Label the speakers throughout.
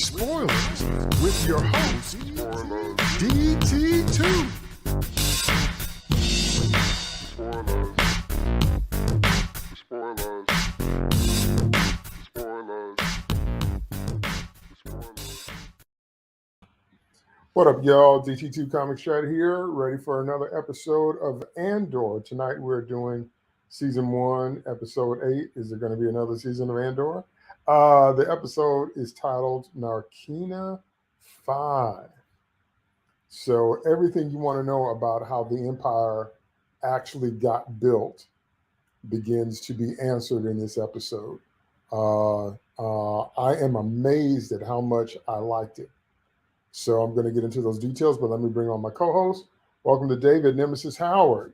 Speaker 1: Spoilers with your host, DT2. What up, y'all? DT2 Comic Chat here, ready for another episode of Andor. Tonight we're doing Season 1, Episode 8. Is there going to be another season of Andor? The episode is titled Narkina 5. So everything you want to know about how the Empire actually got built begins to be answered in this episode. I am amazed at how much I liked it. So I'm going to get into those details, but let me bring on my co-host. Welcome to David Nemesis Howard.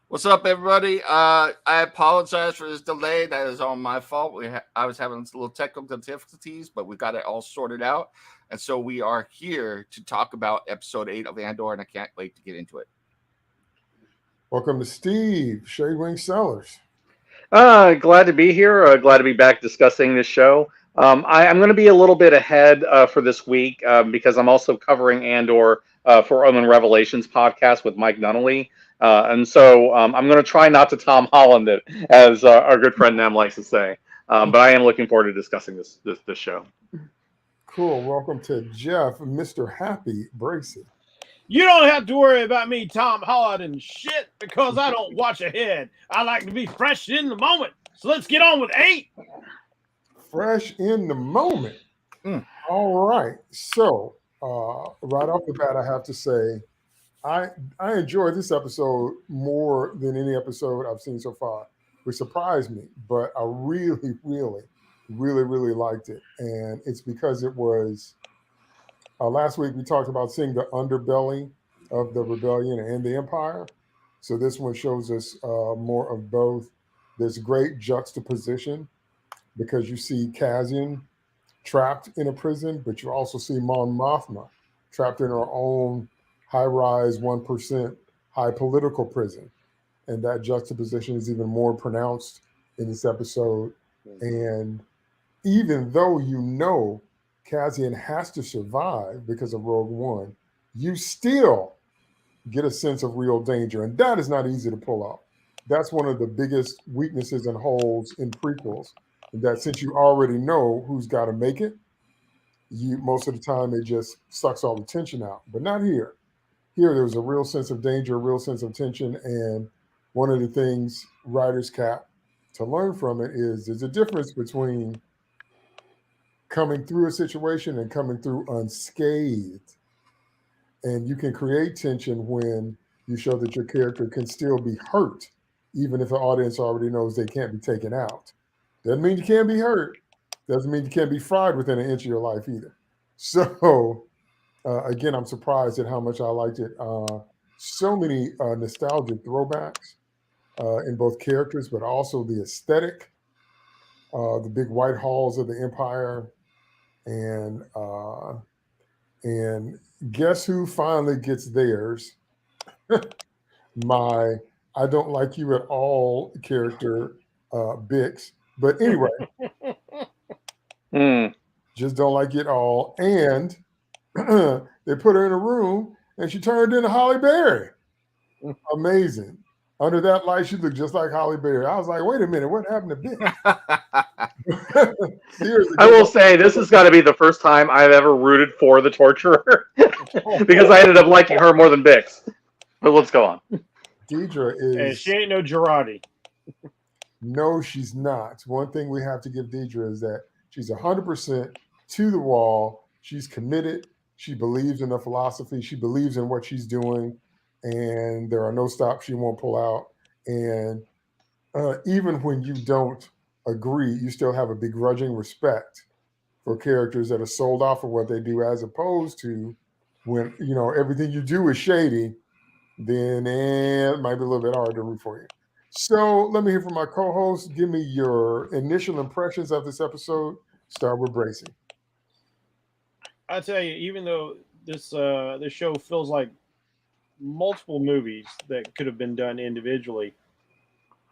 Speaker 2: What's up, everybody? I apologize for this delay. That is all my fault. I was having little technical difficulties, but we got it all sorted out. And so we are here to talk about Episode 8 of Andor, and I can't wait to get into it.
Speaker 1: Welcome to Steve, Shade Wing Sellers.
Speaker 3: Glad to be here. Glad to be back discussing this show. I'm going to be a little bit ahead for this week because I'm also covering Andor for Omen Revelations podcast with Mike Nunnally. And so I'm going to try not to Tom Holland it, as our good friend Nem likes to say. But I am looking forward to discussing this show.
Speaker 1: Cool. Welcome to Jeff, Mr. Happy Bracy.
Speaker 4: You don't have to worry about me, Tom Holland, and shit, because I don't watch ahead. I like to be fresh in the moment. So let's get on with 8.
Speaker 1: Fresh in the moment. All right. So right off the bat, I have to say, I enjoyed this episode more than any episode I've seen so far, which surprised me. But I really liked it. And it's because it was, last week we talked about seeing the underbelly of the rebellion and the Empire. So this one shows us more of both. There's great juxtaposition because you see Cassian trapped in a prison, but you also see Mon Mothma trapped in her own high-rise 1% high political prison. And that juxtaposition is even more pronounced in this episode. And even though you know Cassian has to survive because of Rogue One, you still get a sense of real danger. And that is not easy to pull off. That's one of the biggest weaknesses and holes in prequels, that since you already know who's got to make it, most of the time it just sucks all the tension out. But not here. Here there was a real sense of danger, a real sense of tension. And one of the things writers cap to learn from it is there's a difference between coming through a situation and coming through unscathed. And you can create tension when you show that your character can still be hurt, even if the audience already knows they can't be taken out. Doesn't mean you can't be hurt. Doesn't mean you can't be fried within an inch of your life either. So, again, I'm surprised at how much I liked it. So many nostalgic throwbacks in both characters, but also the aesthetic, the big white halls of the Empire, and guess who finally gets theirs? My I don't like you at all character, Bix. But anyway, just don't like it all. And they put her in a room and she turned into Halle Berry. Amazing. Under that light, she looked just like Halle Berry. I was like, wait a minute, what happened to Bix? Seriously,
Speaker 3: I will say this has got to be the first time I've ever rooted for the torturer because I ended up liking her more than Bix. But let's go on.
Speaker 1: Deidre is...
Speaker 4: And she ain't no Girardi.
Speaker 1: No, she's not. One thing we have to give Deidre is that she's 100% to the wall. She's committed. She believes in the philosophy. She believes in what she's doing. And there are no stops she won't pull out. And even when you don't agree, you still have a begrudging respect for characters that are sold off for what they do, as opposed to when, you know, everything you do is shady, then it might be a little bit hard to root for you. So let me hear from my co-host. Give me your initial impressions of this episode. Start with Bracy.
Speaker 4: I tell you, even though this show feels like multiple movies that could have been done individually,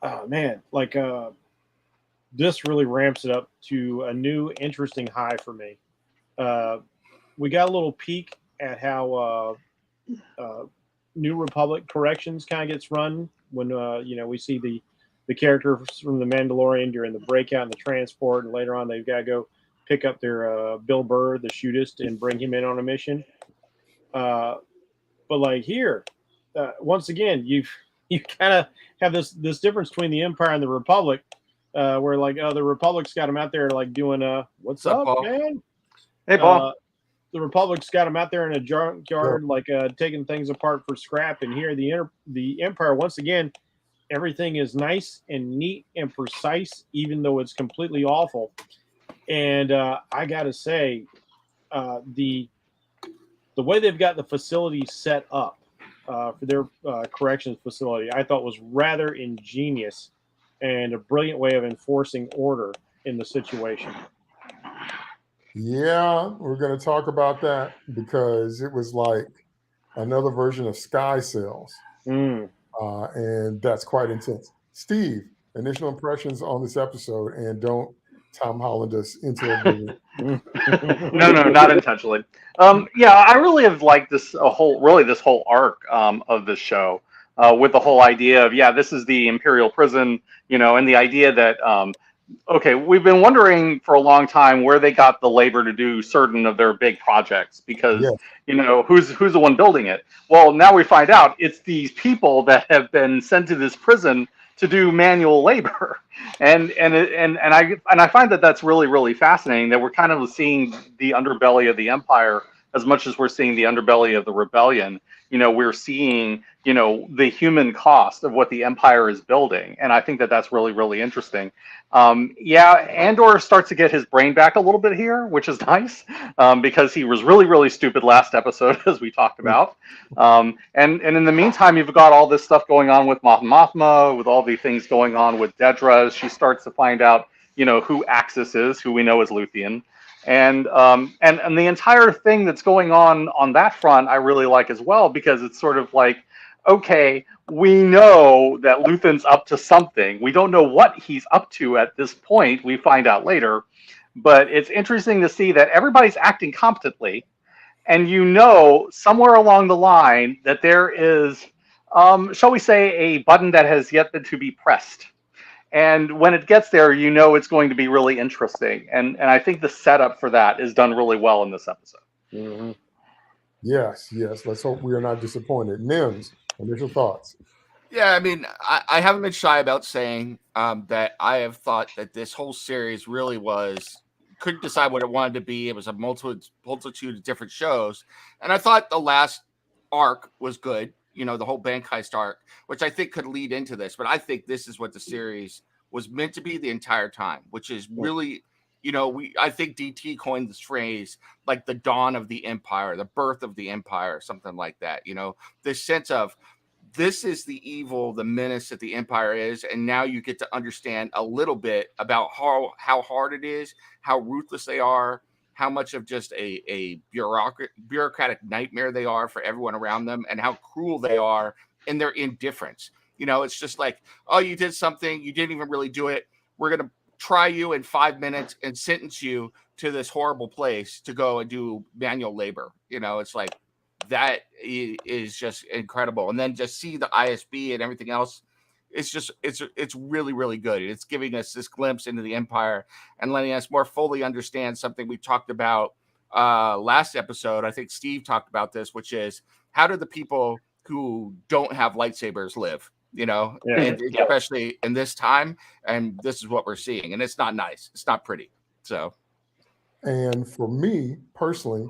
Speaker 4: oh man, like this really ramps it up to a new, interesting high for me. We got a little peek at how New Republic corrections kind of gets run when we see the characters from the Mandalorian during the breakout and the transport, and later on they've got to go pick up their Bill Burr, the shootist, and bring him in on a mission. But like here, once again, you kind of have this difference between the Empire and the Republic, where like the Republic's got them out there like doing what's up,
Speaker 2: Paul?
Speaker 4: man?
Speaker 3: Hey, Paul.
Speaker 4: The Republic's got them out there in a junkyard, like taking things apart for scrap. And here, the Empire, once again, everything is nice and neat and precise, even though it's completely awful. And I got to say, the way they've got the facility set up for their corrections facility, I thought was rather ingenious and a brilliant way of enforcing order in the situation.
Speaker 1: Yeah, we're going to talk about that because it was like another version of Sky Cells. And that's quite intense. Steve, initial impressions on this episode, and don't Tom Holland us into oblivion.
Speaker 3: No, not intentionally. Yeah, I really have liked this whole arc of this show with the whole idea of, this is the Imperial prison, and the idea that okay, we've been wondering for a long time where they got the labor to do certain of their big projects because, who's the one building it? Well, now we find out it's these people that have been sent to this prison to do manual labor. And I find that that's really, really fascinating that we're kind of seeing the underbelly of the Empire as much as we're seeing the underbelly of the rebellion. We're seeing, the human cost of what the Empire is building. And I think that that's really, really interesting. Andor starts to get his brain back a little bit here, which is nice because he was really, really stupid last episode, as we talked about. And in the meantime, you've got all this stuff going on with Moth Mothma, with all the things going on with Dedra as she starts to find out, who Axis is, who we know is Luthien. And the entire thing that's going on that front, I really like as well, because it's sort of like, okay, we know that Luthen's up to something. We don't know what he's up to at this point. We find out later. But it's interesting to see that everybody's acting competently. And somewhere along the line that there is, shall we say, a button that has yet to be pressed. And when it gets there, it's going to be really interesting. And I think the setup for that is done really well in this episode.
Speaker 1: Mm-hmm. Yes. Let's hope we are not disappointed. Nims, initial thoughts.
Speaker 2: Yeah, I mean, I haven't been shy about saying that I have thought that this whole series really couldn't decide what it wanted to be. It was a multitude of different shows. And I thought the last arc was good. The whole bank heist arc, which I think could lead into this. But I think this is what the series was meant to be the entire time, which is really, I think DT coined this phrase like the dawn of the Empire, the birth of the Empire, something like that. This sense of this is the evil, the menace that the Empire is. And now you get to understand a little bit about how hard it is, how ruthless they are, how much of just a bureaucratic nightmare they are for everyone around them, and how cruel they are in their indifference. It's just like, oh, you did something, you didn't even really do it. We're going to try you in 5 minutes and sentence you to this horrible place to go and do manual labor. It's like, that is just incredible. And then just see the ISB and everything else. It's really, really good. It's giving us this glimpse into the Empire and letting us more fully understand something we talked about last episode. I think Steve talked about this, which is how do the people who don't have lightsabers live, and especially in this time. And this is what we're seeing. And it's not nice. It's not pretty. So.
Speaker 1: And for me personally,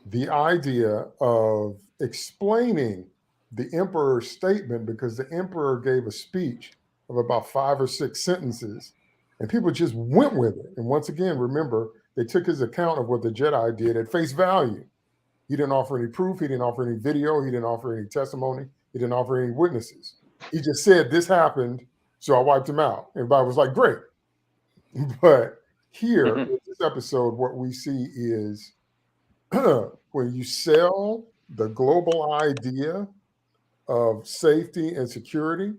Speaker 1: the idea of explaining the emperor's statement, because the emperor gave a speech of about 5 or 6 sentences and people just went with it. And once again, remember, they took his account of what the Jedi did at face value. He didn't offer any proof. He didn't offer any video. He didn't offer any testimony. He didn't offer any witnesses. He just said this happened, so I wiped him out. Everybody was like, great. But here in this episode, what we see is when you sell the global idea of safety and security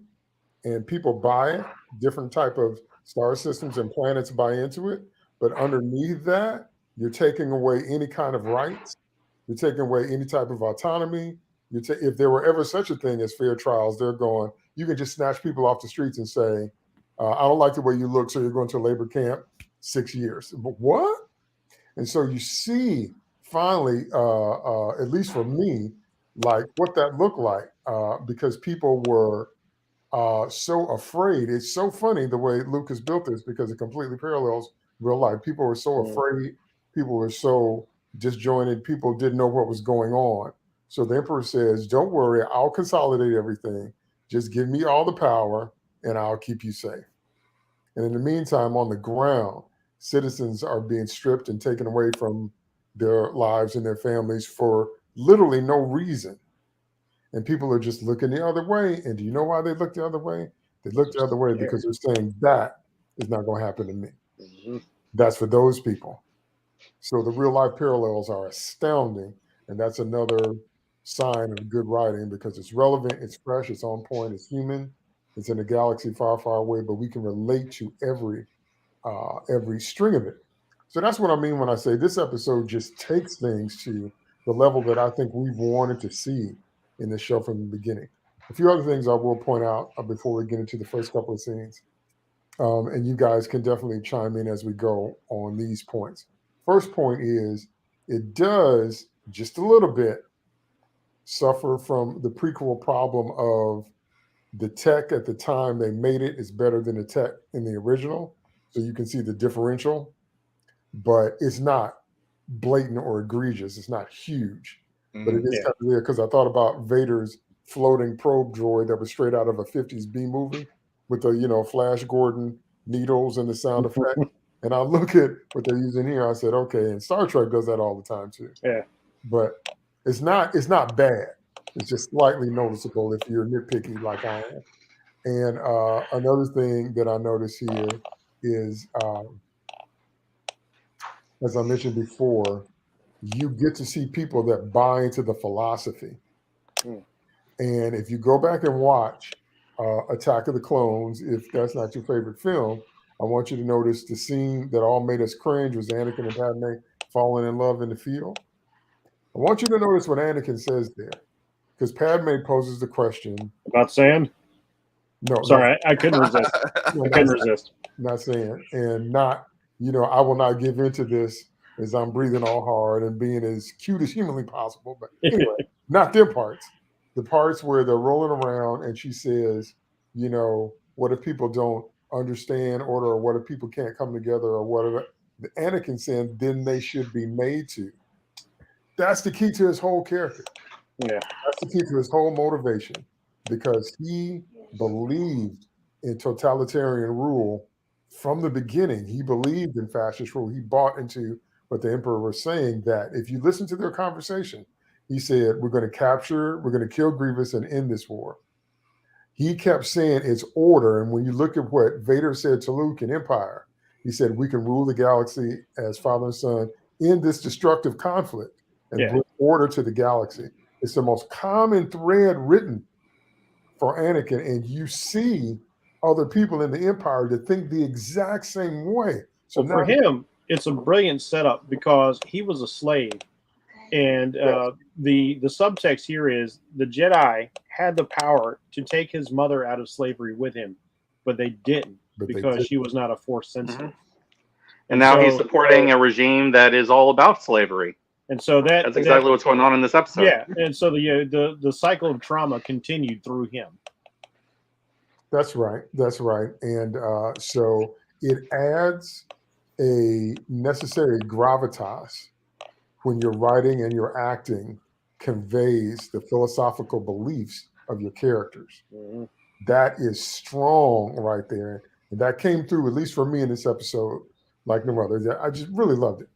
Speaker 1: and people buy it, different type of star systems and planets buy into it, but underneath that, you're taking away any kind of rights. You're taking away any type of autonomy. If there were ever such a thing as fair trials, they're going, you can just snatch people off the streets and say, I don't like the way you look, so you're going to labor camp 6 years. But what? And so you see, finally, at least for me, like what that looked like, because people were so afraid. It's so funny the way Lucas built this because it completely parallels real life. People were so afraid. People were so disjointed. People didn't know what was going on. So the emperor says, don't worry, I'll consolidate everything. Just give me all the power and I'll keep you safe. And in the meantime, on the ground, citizens are being stripped and taken away from their lives and their families for literally no reason. And people are just looking the other way. And do you know why they look the other way? They look the other way because they're saying that is not going to happen to me. Mm-hmm. That's for those people. So the real life parallels are astounding. And that's another sign of good writing because it's relevant, it's fresh, it's on point, it's human, it's in a galaxy far, far away, but we can relate to every string of it. So that's what I mean when I say this episode just takes things to the level that I think we've wanted to see in the show from the beginning. A few other things I will point out before we get into the first couple of scenes. And you guys can definitely chime in as we go on these points. First point is it does just a little bit suffer from the prequel problem of the tech at the time they made it is better than the tech in the original. So you can see the differential, but it's not blatant or egregious. It's not huge, but it is kind of there because I thought about Vader's floating probe droid that was straight out of a 50s B movie with the, Flash Gordon needles and the sound effect. And I look at what they're using here. I said, okay, and Star Trek does that all the time too.
Speaker 4: Yeah.
Speaker 1: But it's not bad. It's just slightly noticeable if you're nitpicky like I am. And another thing that I notice here is, as I mentioned before, you get to see people that buy into the philosophy. And if you go back and watch Attack of the Clones, if that's not your favorite film, I want you to notice the scene that all made us cringe was Anakin and Padme falling in love in the field. I want you to notice what Anakin says there, because Padme poses the question
Speaker 4: about sand.
Speaker 1: No,
Speaker 4: sorry, I couldn't resist.
Speaker 1: No,
Speaker 4: I couldn't resist.
Speaker 1: Not saying, and not, I will not give into this as I'm breathing all hard and being as cute as humanly possible. But anyway, not their parts. The parts where they're rolling around and she says, what if people don't understand order, or what if people can't come together, or whatever. The Anakin saying, then they should be made to. That's the key to his whole character.
Speaker 4: Yeah.
Speaker 1: That's the key to his whole motivation, because he believed in totalitarian rule from the beginning. He believed in fascist rule. He bought into what the emperor was saying, that if you listen to their conversation, he said, we're going to kill Grievous and end this war. He kept saying it's order. And when you look at what Vader said to Luke in Empire, he said, we can rule the galaxy as father and son in this destructive conflict and bring order to the galaxy. It's the most common thread written for Anakin. And you see other people in the Empire that think the exact same way. So
Speaker 4: for him, it's a brilliant setup because he was a slave. And the subtext here is the Jedi had the power to take his mother out of slavery with him, but they didn't because she was not a force sensitive.
Speaker 3: Mm-hmm. And now he's supporting a regime that is all about slavery.
Speaker 4: And so that's
Speaker 3: exactly what's going on in this episode.
Speaker 4: Yeah, and so the cycle of trauma continued through him.
Speaker 1: That's right. And so it adds a necessary gravitas when your writing and your acting conveys the philosophical beliefs of your characters. Mm-hmm. That is strong right there. And that came through, at least for me in this episode, like no other. I just really loved it.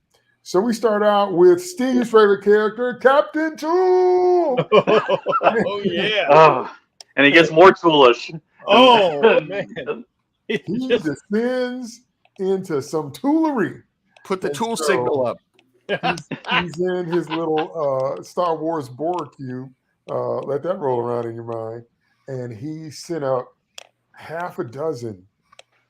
Speaker 1: So we start out with Steve's favorite character, Captain Tool.
Speaker 4: Oh, yeah.
Speaker 3: And he gets more toolish.
Speaker 4: Oh, man.
Speaker 1: He descends into some toolery.
Speaker 2: Put the tool signal up.
Speaker 1: He's in his little Star Wars Borg cube. Let that roll around in your mind. And he sent up half a dozen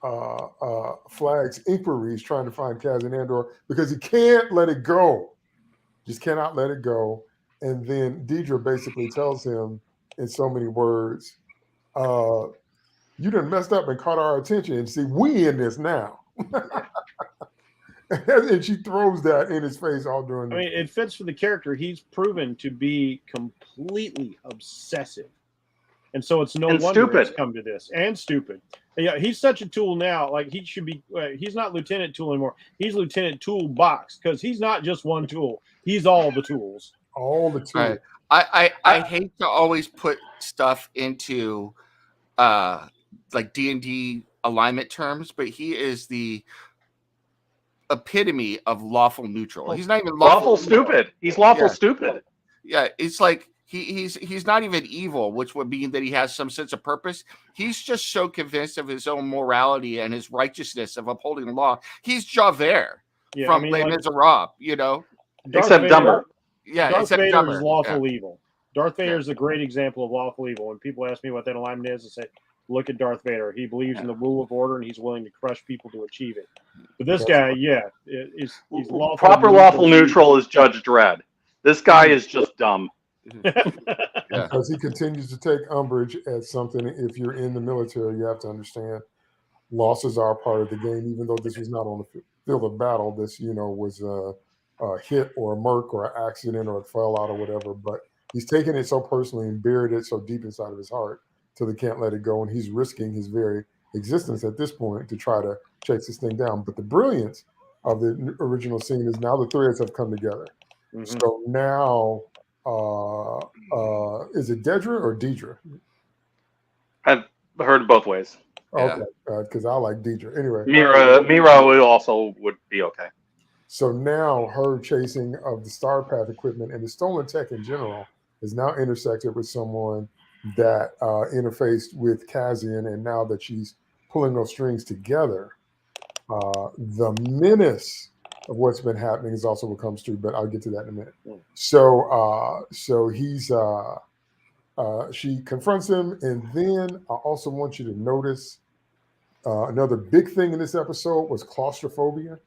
Speaker 1: flags inquiries trying to find Cassian Andor because he can't let it go. Just cannot let it go. And then Deidre basically tells him in so many words, you done messed up and caught our attention. And see, we in this now. And she throws that in his face all during
Speaker 4: I mean, it fits for the character. He's proven to be completely obsessive. And so it's no wonder it's come to this. And stupid. And yeah, he's such a tool now. Like, he should be, he's not Lieutenant Tool anymore. He's Lieutenant Toolbox, because he's not just one tool. He's all the tools.
Speaker 1: All the tools.
Speaker 2: Right. I hate to always put stuff into like D&D alignment terms, but he is the epitome of lawful neutral. He's not even
Speaker 3: lawful stupid. He's lawful stupid.
Speaker 2: Yeah, it's like he's not even evil, which would mean that he has some sense of purpose. He's just so convinced of his own morality and his righteousness of upholding the law. He's Javert from Les Miserables, you know.
Speaker 3: Except dumber.
Speaker 2: Yeah,
Speaker 4: Darth Vader is lawful evil. Darth Vader is a great example of lawful evil. When people ask me what that alignment is, I say, look at Darth Vader. He believes in the rule of order, and he's willing to crush people to achieve it. But this guy, he's lawful.
Speaker 3: Proper lawful neutral is Judge Dredd. This guy is just dumb.
Speaker 1: Because he continues to take umbrage at something. If you're in the military, you have to understand losses are part of the game, even though this was not on the field of battle. This, was a hit or a murk or an accident or a fell out or whatever. But he's taken it so personally and buried it so deep inside of his heart till he can't let it go. And he's risking his very existence at this point to try to chase this thing down. But the brilliance of the original scene is now the threads have come together. Mm-hmm. So now, is it Dedra or Deidre?
Speaker 3: I've heard both ways.
Speaker 1: Okay, because I like Deidre. Anyway,
Speaker 3: Mira would be okay.
Speaker 1: So now her chasing of the Star Path equipment and the stolen tech in general is now intersected with someone that interfaced with Cassian, and now that she's pulling those strings together, the menace of what's been happening is also what comes through, but I'll get to that in a minute. So he's she confronts him, and then I also want you to notice another big thing in this episode was claustrophobia.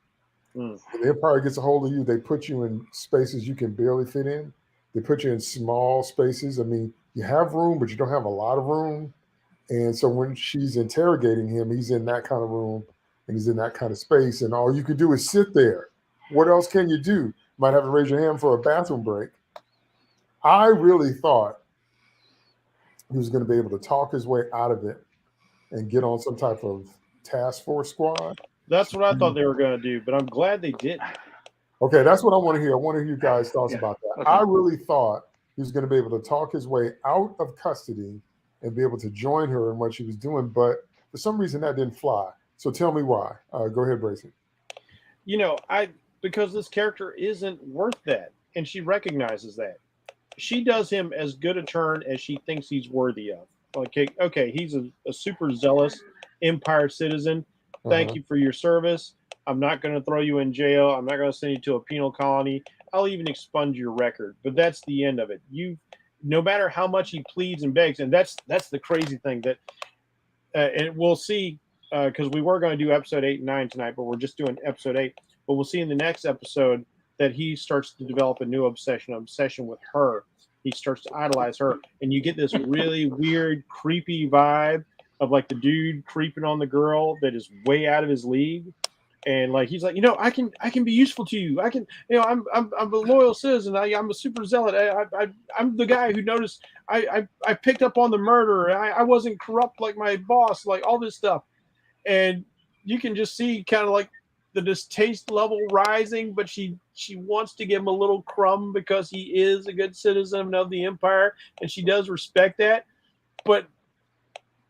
Speaker 1: When the Empire gets a hold of you, they put you in spaces you can barely fit in. They put you in small spaces. I mean, you have room, but you don't have a lot of room. And so when she's interrogating him, he's in that kind of room and he's in that kind of space, and all you can do is sit there. What else can you do? Might have to raise your hand for a bathroom break. I really thought he was going to be able to talk his way out of it and get on some type of task force squad.
Speaker 4: That's what I thought they were going to do, but I'm glad they didn't.
Speaker 1: Okay, that's what I want to hear. I want to hear you guys' thoughts about that. Okay. I really thought he was going to be able to talk his way out of custody and be able to join her in what she was doing, but for some reason that didn't fly. So tell me why. Go ahead, Bracey.
Speaker 4: Because this character isn't worth that, and she recognizes that. She does him as good a turn as she thinks he's worthy of. Okay, he's a super zealous Empire citizen. Thank you for your service. I'm not going to throw you in jail. I'm not going to send you to a penal colony. I'll even expunge your record. But that's the end of it. No matter how much he pleads and begs, and that's the crazy thing that, and we'll see, because we were going to do episode 8 and 9 tonight, but we're just doing episode 8. But we'll see in the next episode that he starts to develop a new obsession with her. He starts to idolize her, and you get this really weird, creepy vibe of like the dude creeping on the girl that is way out of his league. And like he's like, I can be useful to you. I can, I'm a loyal citizen. I'm a super zealot. I'm the guy who noticed I picked up on the murder. I wasn't corrupt like my boss. Like all this stuff, and you can just see kind of like the distaste level rising. But she wants to give him a little crumb because he is a good citizen of the Empire, and she does respect that. But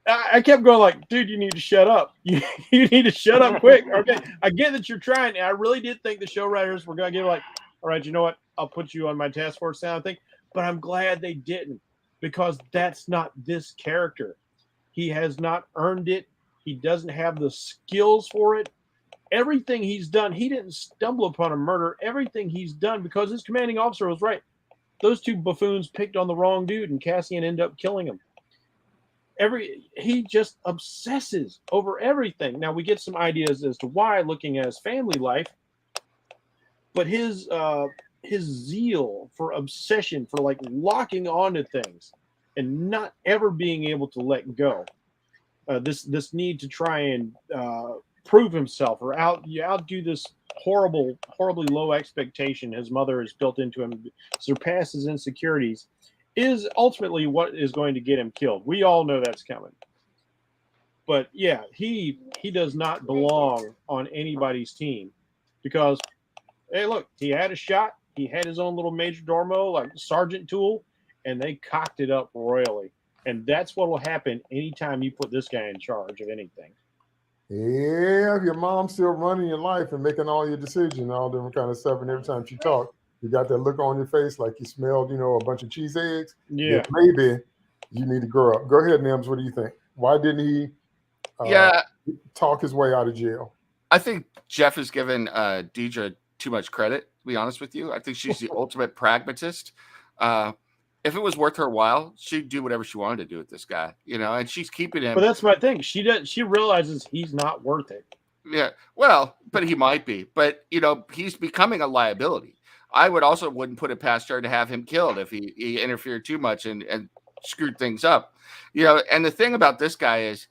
Speaker 4: I kept going like, dude, you need to shut up. You need to shut up quick. Okay, I get that you're trying. I really did think the show writers were going to give like, all right, you know what? I'll put you on my task force now, I think. But I'm glad they didn't, because that's not this character. He has not earned it. He doesn't have the skills for it. Everything he's done, he didn't stumble upon a murder. Everything he's done, because his commanding officer was right. Those two buffoons picked on the wrong dude, and Cassian ended up killing him. he just obsesses over everything. Now we get some ideas as to why, looking at his family life, but his zeal for obsession, for like locking onto things and not ever being able to let go. This need to try and prove himself or outdo this horribly low expectation his mother has built into him, surpass his insecurities, is ultimately what is going to get him killed. We all know that's coming. But yeah, he does not belong on anybody's team because, hey, look, he had a shot. He had his own little major domo, like Sergeant Tool, and they cocked it up royally. And that's what will happen anytime you put this guy in charge of anything.
Speaker 1: Yeah, if your mom's still running your life and making all your decisions, all different kind of stuff, and every time she talks, you got that look on your face like you smelled, a bunch of cheese eggs.
Speaker 4: Yeah.
Speaker 1: Maybe you need to grow up. Go ahead, Nims. What do you think? Why didn't he talk his way out of jail?
Speaker 2: I think Jeff has given Deidre too much credit, to be honest with you. I think she's the ultimate pragmatist. If it was worth her while, she'd do whatever she wanted to do with this guy, and she's keeping him.
Speaker 4: But that's my thing. She realizes he's not worth it.
Speaker 2: Yeah, well, but he might be. But, he's becoming a liability. I wouldn't put it past her to have him killed if he interfered too much and screwed things up. And the thing about this guy is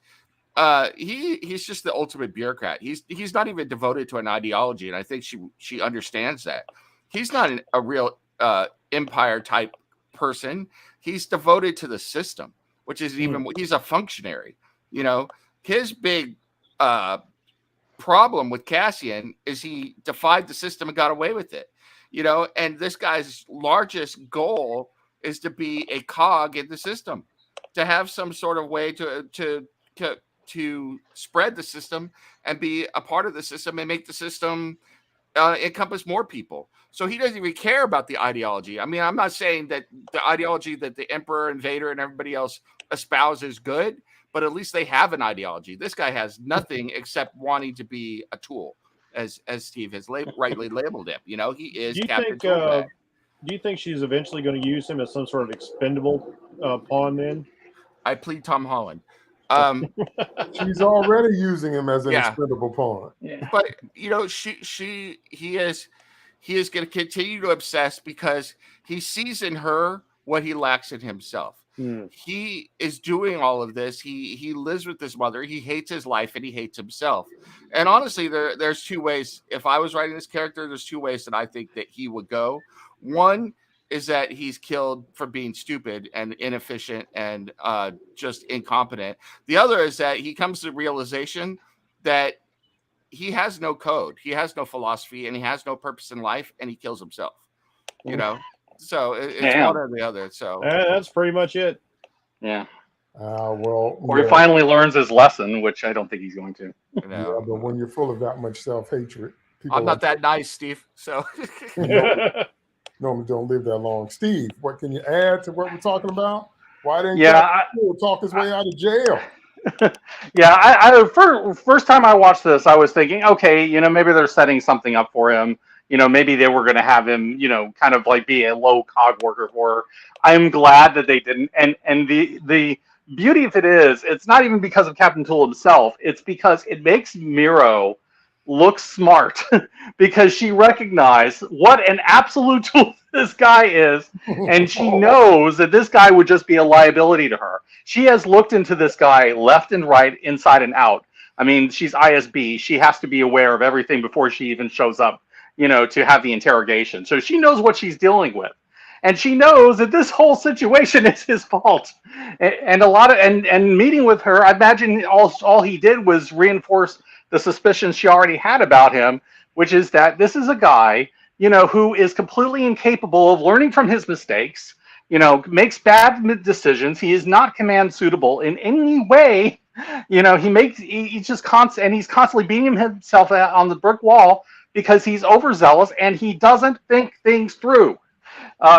Speaker 2: he's just the ultimate bureaucrat. He's not even devoted to an ideology, and I think she understands that. He's not a real empire type person. He's devoted to the system, which is he's a functionary. His big problem with Cassian is he defied the system and got away with it. And this guy's largest goal is to be a cog in the system, to have some sort of way to spread the system and be a part of the system and make the system encompass more people. So he doesn't even care about the ideology. I mean, I'm not saying that the ideology that the Emperor and Vader and everybody else espouse is good, but at least they have an ideology. This guy has nothing except wanting to be a tool, as Steve has rightly labeled him. He is Captain Toolbag.
Speaker 4: Do you think she's eventually going to use him as some sort of expendable pawn then?
Speaker 2: I plead Tom Holland.
Speaker 1: She's already using him as an expendable pawn.
Speaker 2: Yeah. But he is going to continue to obsess because he sees in her what he lacks in himself. He is doing all of this. He lives with his mother. He hates his life and he hates himself. And honestly, there's two ways. If I was writing this character, there's two ways that I think that he would go. One is that he's killed for being stupid and inefficient and just incompetent. The other is that he comes to the realization that he has no code, he has no philosophy, and he has no purpose in life, and he kills himself. So it's one or the other. So
Speaker 4: that's pretty much it.
Speaker 3: Yeah.
Speaker 1: Or
Speaker 3: he finally learns his lesson, which I don't think he's going to.
Speaker 1: Yeah, but when you're full of that much self-hatred,
Speaker 2: I'm not that nice, Steve. So
Speaker 1: normally don't live that long. Steve, what can you add to what we're talking about? Why didn't he talk his way out of jail?
Speaker 3: Yeah, I first time I watched this, I was thinking, okay, maybe they're setting something up for him. Maybe they were going to have him, kind of like be a low cog worker for her. I'm glad that they didn't. And the beauty of it is, it's not even because of Captain Tool himself. It's because it makes Miro look smart because she recognized what an absolute tool this guy is, and she knows that this guy would just be a liability to her. She has looked into this guy left and right, inside and out. I mean, she's ISB. She has to be aware of everything before she even shows up, to have the interrogation. So she knows what she's dealing with. And she knows that this whole situation is his fault. And a lot of and meeting with her, I imagine all he did was reinforce the suspicions she already had about him, which is that this is a guy, who is completely incapable of learning from his mistakes, makes bad decisions. He is not command suitable in any way. He's constantly beating himself on the brick wall because he's overzealous and he doesn't think things through.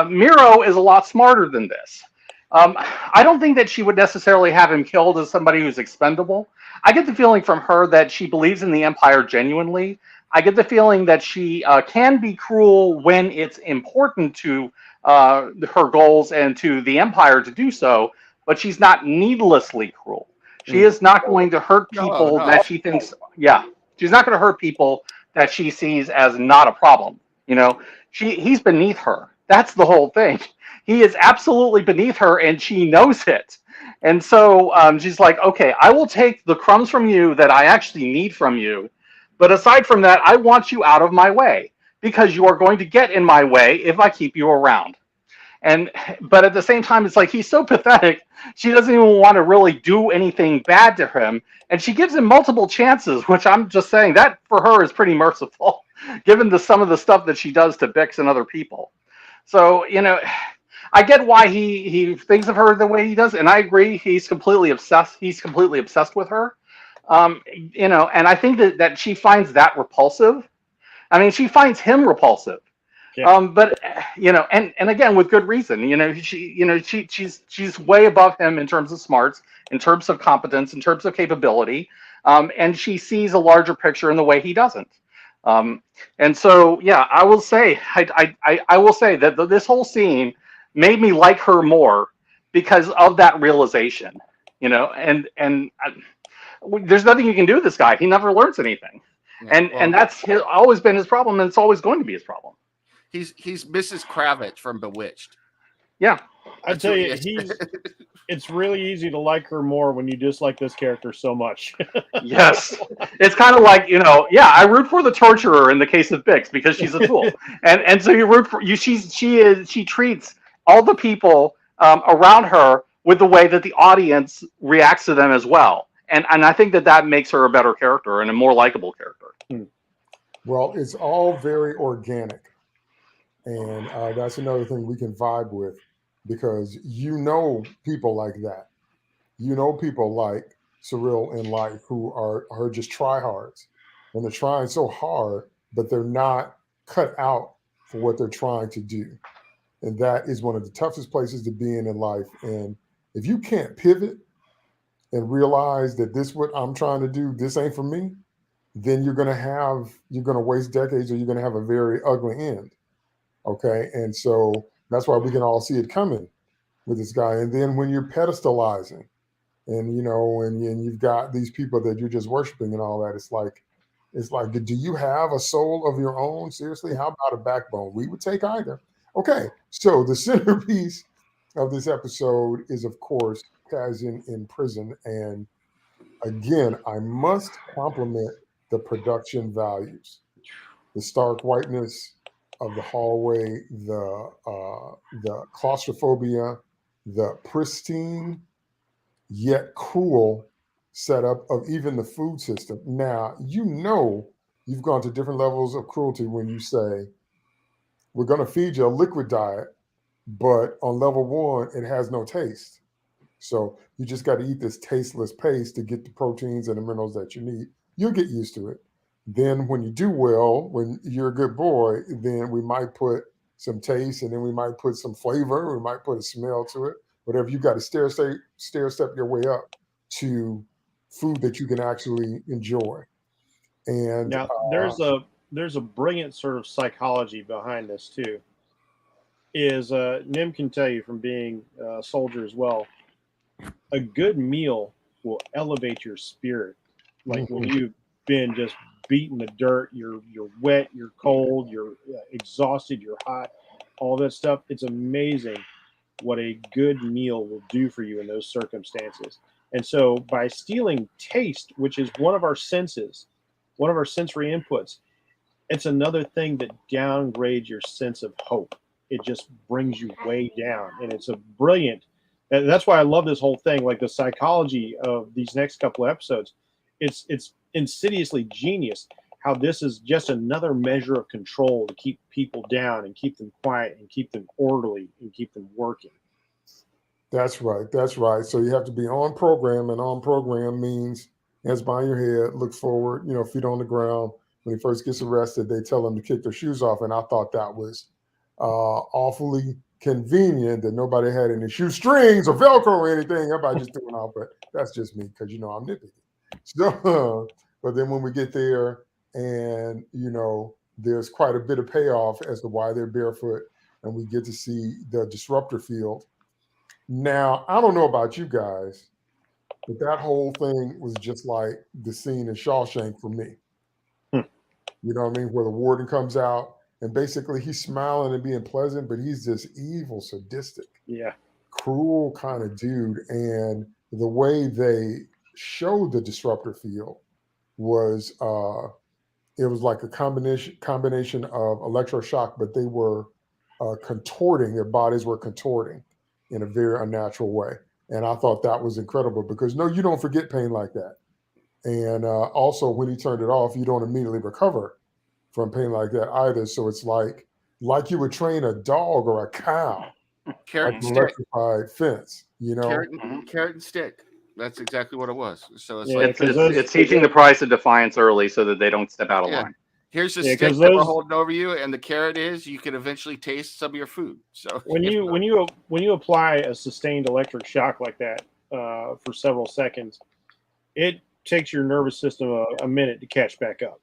Speaker 3: Miro is a lot smarter than this. I don't think that she would necessarily have him killed as somebody who's expendable. I get the feeling from her that she believes in the Empire genuinely. I get the feeling that she can be cruel when it's important to her goals and to the Empire to do so. but she's not needlessly cruel. She is not going to hurt
Speaker 2: No,
Speaker 3: people
Speaker 2: no.
Speaker 3: that she thinks, yeah, she's not going to hurt people that she sees as not a problem. You know, he's beneath her. That's the whole thing. He is absolutely beneath her, and she knows it. And so she's like, okay, I will take the crumbs from you that I actually need from you. But aside from that, I want you out of my way because you are going to get in my way if I keep you around. And but at the same time, it's like he's so pathetic. She doesn't even want to really do anything bad to him, and she gives him multiple chances, which I'm just saying that for her is pretty merciful, given some of the stuff that she does to Bix and other people. So I get why he thinks of her the way he does, and I agree. He's completely obsessed. He's completely obsessed with her. And I think that she finds that repulsive. I mean, she finds him repulsive.
Speaker 4: Yeah.
Speaker 3: But and again with good reason. She's way above him in terms of smarts, in terms of competence, in terms of capability, and she sees a larger picture in the way he doesn't. And so, yeah, I will say, I will say that this whole scene made me like her more because of that realization. There's nothing you can do with this guy. He never learns anything, and that's always been his problem, and it's always going to be his problem.
Speaker 2: He's Mrs. Kravitz from Bewitched.
Speaker 3: Yeah,
Speaker 4: I tell you, it's really easy to like her more when you dislike this character so much.
Speaker 3: Yes, it's kind of like I root for the torturer in the case of Bix because she's a tool, and so you root for you. She treats all the people around her with the way that the audience reacts to them as well, and I think that makes her a better character and a more likable character.
Speaker 1: Well, it's all very organic. And that's another thing we can vibe with because people like that. People like Cyril in life who are just tryhards. And they're trying so hard, but they're not cut out for what they're trying to do. And that is one of the toughest places to be in life. And if you can't pivot and realize that this what I'm trying to do, this ain't for me, then you're gonna waste decades or you're gonna have a very ugly end. Okay. And so that's why we can all see it coming with this guy. And then when you're pedestalizing and, and you've got these people that you're just worshiping and all that, it's like, do you have a soul of your own? Seriously? How about a backbone? We would take either. Okay. So the centerpiece of this episode is, of course, Cassian in prison. And again, I must compliment the production values, the stark whiteness of the hallway, the claustrophobia, the pristine yet cruel setup of even the food system. Now, you've gone to different levels of cruelty when you say, we're going to feed you a liquid diet, but on level 1, it has no taste. So you just got to eat this tasteless paste to get the proteins and the minerals that you need. You'll get used to it. Then when you do well, when you're a good boy, then we might put some taste and then we might put some flavor. We might put a smell to it. Whatever, you got to stair step your way up to food that you can actually enjoy. And
Speaker 4: now there's a brilliant sort of psychology behind this too. Is Nim can tell you from being a soldier as well. A good meal will elevate your spirit. Like when you've been just beating the dirt, you're wet, you're cold, you're exhausted, you're hot, all that stuff. It's amazing what a good meal will do for you in those circumstances. And so by stealing taste, which is one of our senses, one of our sensory inputs, it's another thing that downgrades your sense of hope. It just brings you way down. And it's a brilliant, and that's why I love this whole thing, like the psychology of these next couple of episodes. It's insidiously genius how this is just another measure of control to keep people down and keep them quiet and keep them orderly and keep them working.
Speaker 1: That's right. That's right. So you have to be on program, and on program means hands behind your head, look forward, feet on the ground. When he first gets arrested, they tell him to kick their shoes off. And I thought that was awfully convenient that nobody had any shoestrings or Velcro or anything. Everybody just threw it off, but that's just me because, I'm nitpicky. So, but then when we get there and, there's quite a bit of payoff as to why they're barefoot and we get to see the disruptor field. Now, I don't know about you guys, but that whole thing was just like the scene in Shawshank for me.
Speaker 4: Hmm.
Speaker 1: You know what I mean? Where the warden comes out and basically he's smiling and being pleasant, but he's this evil, sadistic,
Speaker 4: Yeah.
Speaker 1: cruel kind of dude. And the way they showed the disruptor field was it was like a combination of electroshock, but they were contorting, their bodies were contorting in a very unnatural way. And I thought that was incredible because no, you don't forget pain like that. And also, when he turned it off, you don't immediately recover from pain like that either. So it's like you would train a dog or a cow,
Speaker 2: Carrot
Speaker 1: like
Speaker 2: and
Speaker 1: an
Speaker 2: stick.
Speaker 1: electrified fence, you know?
Speaker 2: Carrot and stick. That's exactly what it was. So it's
Speaker 4: Yeah,
Speaker 2: like,
Speaker 3: It's teaching the price of defiance early so that they don't step out of
Speaker 2: yeah,
Speaker 3: line.
Speaker 2: here's the
Speaker 4: Yeah,
Speaker 2: stick
Speaker 4: 'cause
Speaker 2: that we're
Speaker 4: those-
Speaker 2: holding over you, and the carrot is you can eventually taste some of your food. So
Speaker 4: when you apply a sustained electric shock like that for several seconds, it takes your nervous system a minute to catch back up.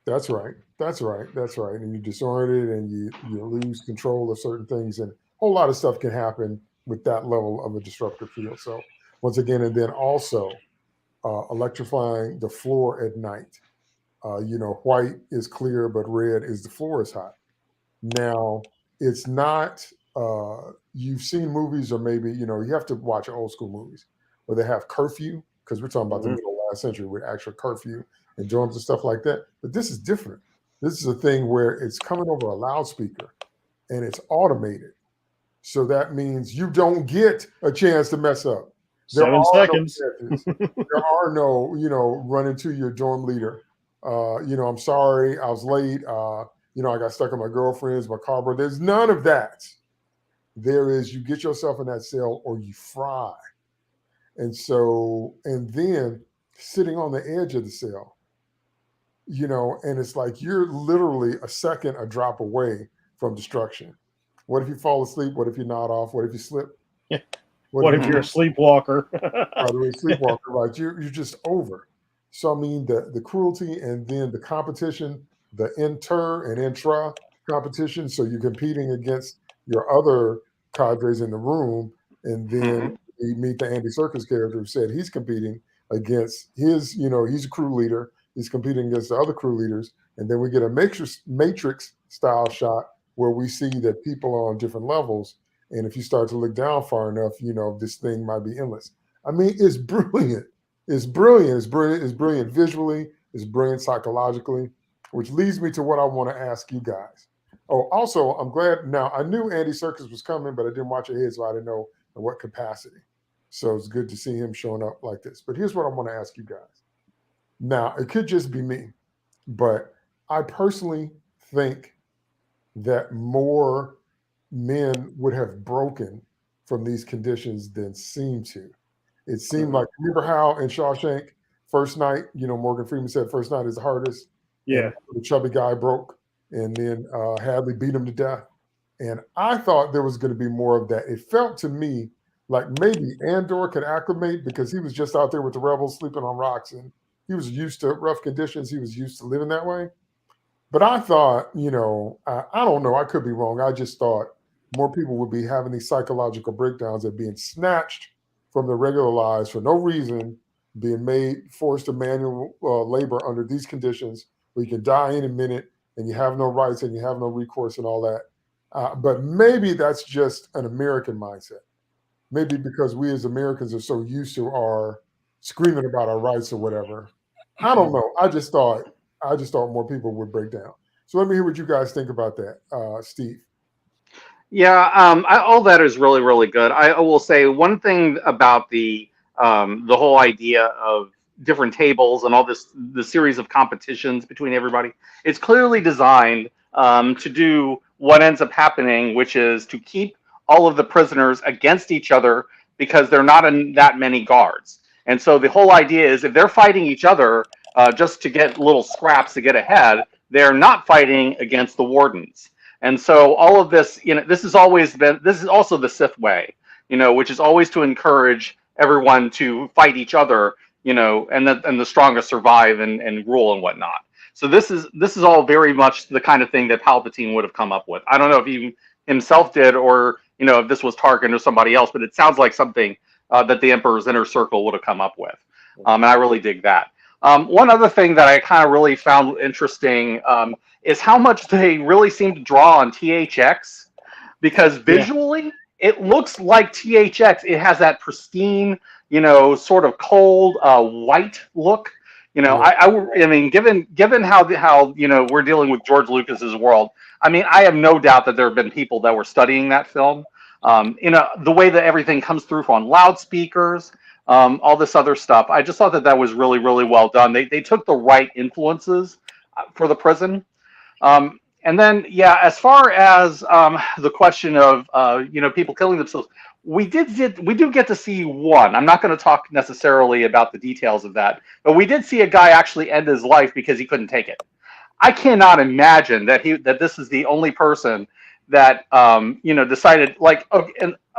Speaker 1: That's right. That's right. That's right. And you disorient it and you lose control of certain things. And a whole lot of stuff can happen with that level of a disruptor field. So once again, and then also electrifying the floor at night. White is clear, but red is the floor is hot. Now, it's not, you've seen movies or maybe, you have to watch old school movies where they have curfew, because we're talking about the middle of last century with actual curfew and drums and stuff like that. But this is different. This is a thing where it's coming over a loudspeaker and it's automated. So that means you don't get a chance to mess up. There
Speaker 4: 7
Speaker 1: are
Speaker 4: seconds.
Speaker 1: no chances. There are no, run into your dorm leader. I'm sorry, I was late. I got stuck with my girlfriend's, my car broke. There's none of that. There is, you get yourself in that cell or you fry. And then sitting on the edge of the cell, and it's like you're literally a drop away from destruction. What if you fall asleep? What if you nod off? What if you slip?
Speaker 4: What if you're a sleepwalker?
Speaker 1: By the way, sleepwalker, right? You're just over. So I mean, the cruelty and then the competition, the inter and intra competition. So you're competing against your other cadres in the room, and then you meet the Andy Serkis character who said he's competing against his, he's a crew leader. He's competing against the other crew leaders, and then we get a matrix style shot where we see that people are on different levels. And if you start to look down far enough, this thing might be endless. I mean, it's brilliant. It's brilliant. It's brilliant. It's brilliant visually. It's brilliant psychologically, which leads me to what I want to ask you guys. Oh, also, I'm glad. Now, I knew Andy Serkis was coming, but I didn't watch ahead, so I didn't know in what capacity. So it's good to see him showing up like this. But here's what I want to ask you guys. Now, it could just be me, but I personally think that more men would have broken from these conditions than seem to. It seemed like, remember how in Shawshank, first night, Morgan Freeman said first night is the hardest.
Speaker 4: Yeah.
Speaker 1: And the chubby guy broke, and then Hadley beat him to death. And I thought there was going to be more of that. It felt to me like maybe Andor could acclimate because he was just out there with the rebels sleeping on rocks, and he was used to rough conditions. He was used to living that way. But I thought, I don't know, I could be wrong. I just thought more people would be having these psychological breakdowns and being snatched from their regular lives for no reason, being forced to manual labor under these conditions where you can die any minute and you have no rights and you have no recourse and all that. But maybe that's just an American mindset. Maybe because we as Americans are so used to our screaming about our rights or whatever. I don't know. I just thought more people would break down. So let me hear what you guys think about that, Steve.
Speaker 3: Yeah, all that is really, really good. I will say one thing about the whole idea of different tables and all the series of competitions between everybody. It's clearly designed to do what ends up happening, which is to keep all of the prisoners against each other because there are not that many guards. And so the whole idea is if they're fighting each other just to get little scraps to get ahead, they're not fighting against the wardens. And so all of this, this is also the Sith way, which is always to encourage everyone to fight each other, and the strongest survive and rule and whatnot. So this is all very much the kind of thing that Palpatine would have come up with. I don't know if he himself did or if this was Tarkin or somebody else, but it sounds like something that the Emperor's inner circle would have come up with. And I really dig that. One other thing that I kind of really found interesting is how much they really seem to draw on THX, because visually it looks like THX. It has that pristine, sort of cold white look. I mean, given how we're dealing with George Lucas's world, I mean, I have no doubt that there have been people that were studying that film. The way that everything comes through on loudspeakers, all this other stuff. I just thought that was really, really well done. They took the right influences for the prison. And then, as far as the question of people killing themselves, we do get to see one. I'm not going to talk necessarily about the details of that, but we did see a guy actually end his life because he couldn't take it. I cannot imagine that this is the only person that decided, like,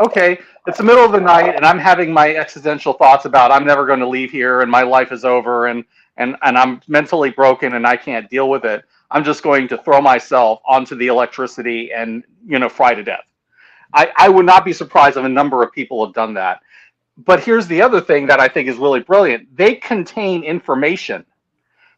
Speaker 3: okay, it's the middle of the night and I'm having my existential thoughts about I'm never going to leave here and my life is over and I'm mentally broken and I can't deal with it. I'm just going to throw myself onto the electricity and fry to death. I would not be surprised if a number of people have done that. But here's the other thing that I think is really brilliant. They contain information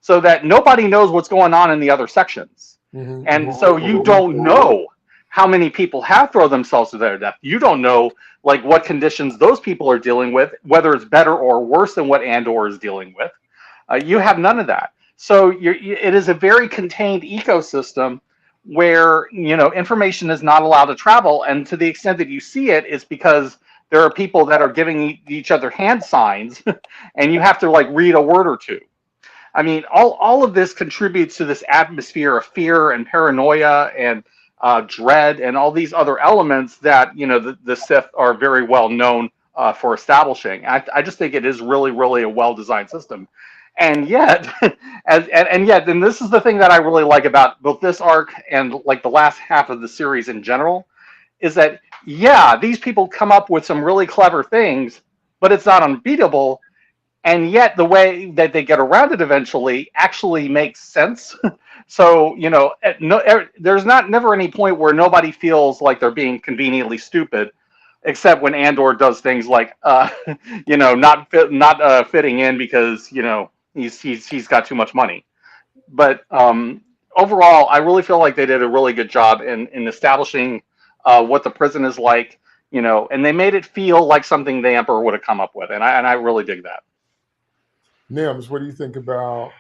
Speaker 3: so that nobody knows what's going on in the other sections. Mm-hmm. And so you don't know how many people have thrown themselves to their death. You don't know like what conditions those people are dealing with, whether it's better or worse than what Andor is dealing with. You have none of that. So it is a very contained ecosystem where information is not allowed to travel, and to the extent that you see it, it's because there are people that are giving each other hand signs, and you have to like read a word or two. I mean, all of this contributes to this atmosphere of fear and paranoia and dread and all these other elements that the Sith are very well known for establishing. I just think it is really, really a well-designed system. And yet, and this is the thing that I really like about both this arc and like the last half of the series in general, is that these people come up with some really clever things, but it's not unbeatable. And yet the way that they get around it eventually actually makes sense. So there's never any point where nobody feels like they're being conveniently stupid, except when Andor does things like not fitting in because he's got too much money. But overall, I really feel like they did a really good job in establishing what the prison is like, and they made it feel like something the Emperor would have come up with, and I really dig that.
Speaker 1: Nims, what do you think about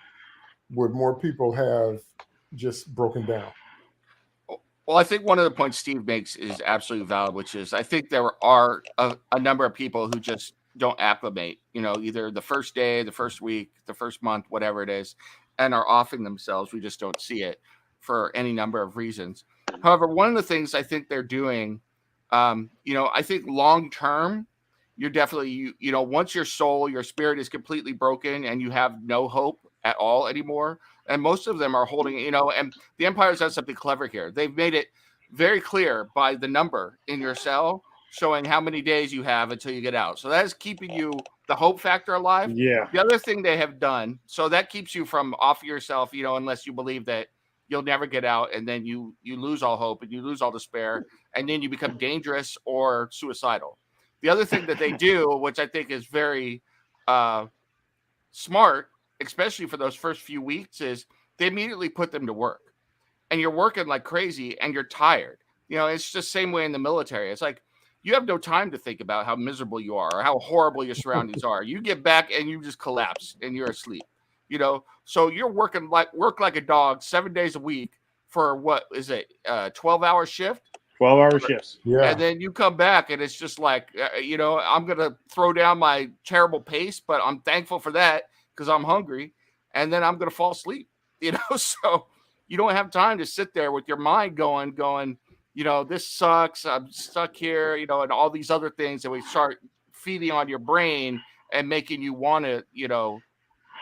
Speaker 1: would more people have just broken down?
Speaker 2: Well, I think one of the points Steve makes is absolutely valid, which is I think there are a number of people who just don't acclimate, either the first day, the first week, the first month, whatever it is, and are offing themselves. We just don't see it for any number of reasons. However, one of the things I think they're doing, I think long term, you're definitely, once your soul, your spirit is completely broken and you have no hope at all anymore. And most of them are holding, and the Empire's done something clever here. They've made it very clear by the number in your cell showing how many days you have until you get out. So that is keeping you the hope factor alive.
Speaker 4: Yeah.
Speaker 2: The other thing they have done, so that keeps you from off yourself, unless you believe that you'll never get out, and then you lose all hope and you lose all despair, and then you become dangerous or suicidal. The other thing that they do, which I think is very smart, especially for those first few weeks, is they immediately put them to work. And you're working like crazy and you're tired. It's just the same way in the military. It's like you have no time to think about how miserable you are or how horrible your surroundings are. You get back and you just collapse and you're asleep. So you're work like a dog 7 days a week for what is it, 12-hour shift?
Speaker 4: 12-hour shifts.
Speaker 1: Yeah.
Speaker 2: And then you come back and it's just like, I'm going to throw down my terrible pace, but I'm thankful for that because I'm hungry. And then I'm going to fall asleep, so you don't have time to sit there with your mind going, this sucks. I'm stuck here, and all these other things that we start feeding on your brain and making you want to,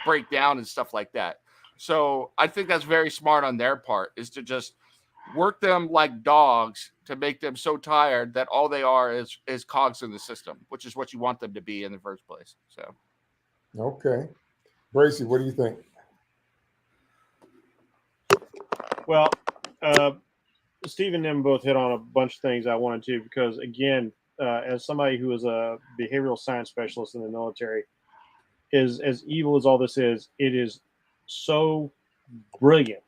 Speaker 2: break down and stuff like that. So I think that's very smart on their part, is to just work them like dogs to make them so tired that all they are is cogs in the system, which is what you want them to be in the first place. So,
Speaker 1: okay. Bracy, what do you think?
Speaker 4: Well, Steve and them both hit on a bunch of things I wanted to, because again, as somebody who is a behavioral science specialist in the military, is as evil as all this is, it is so brilliant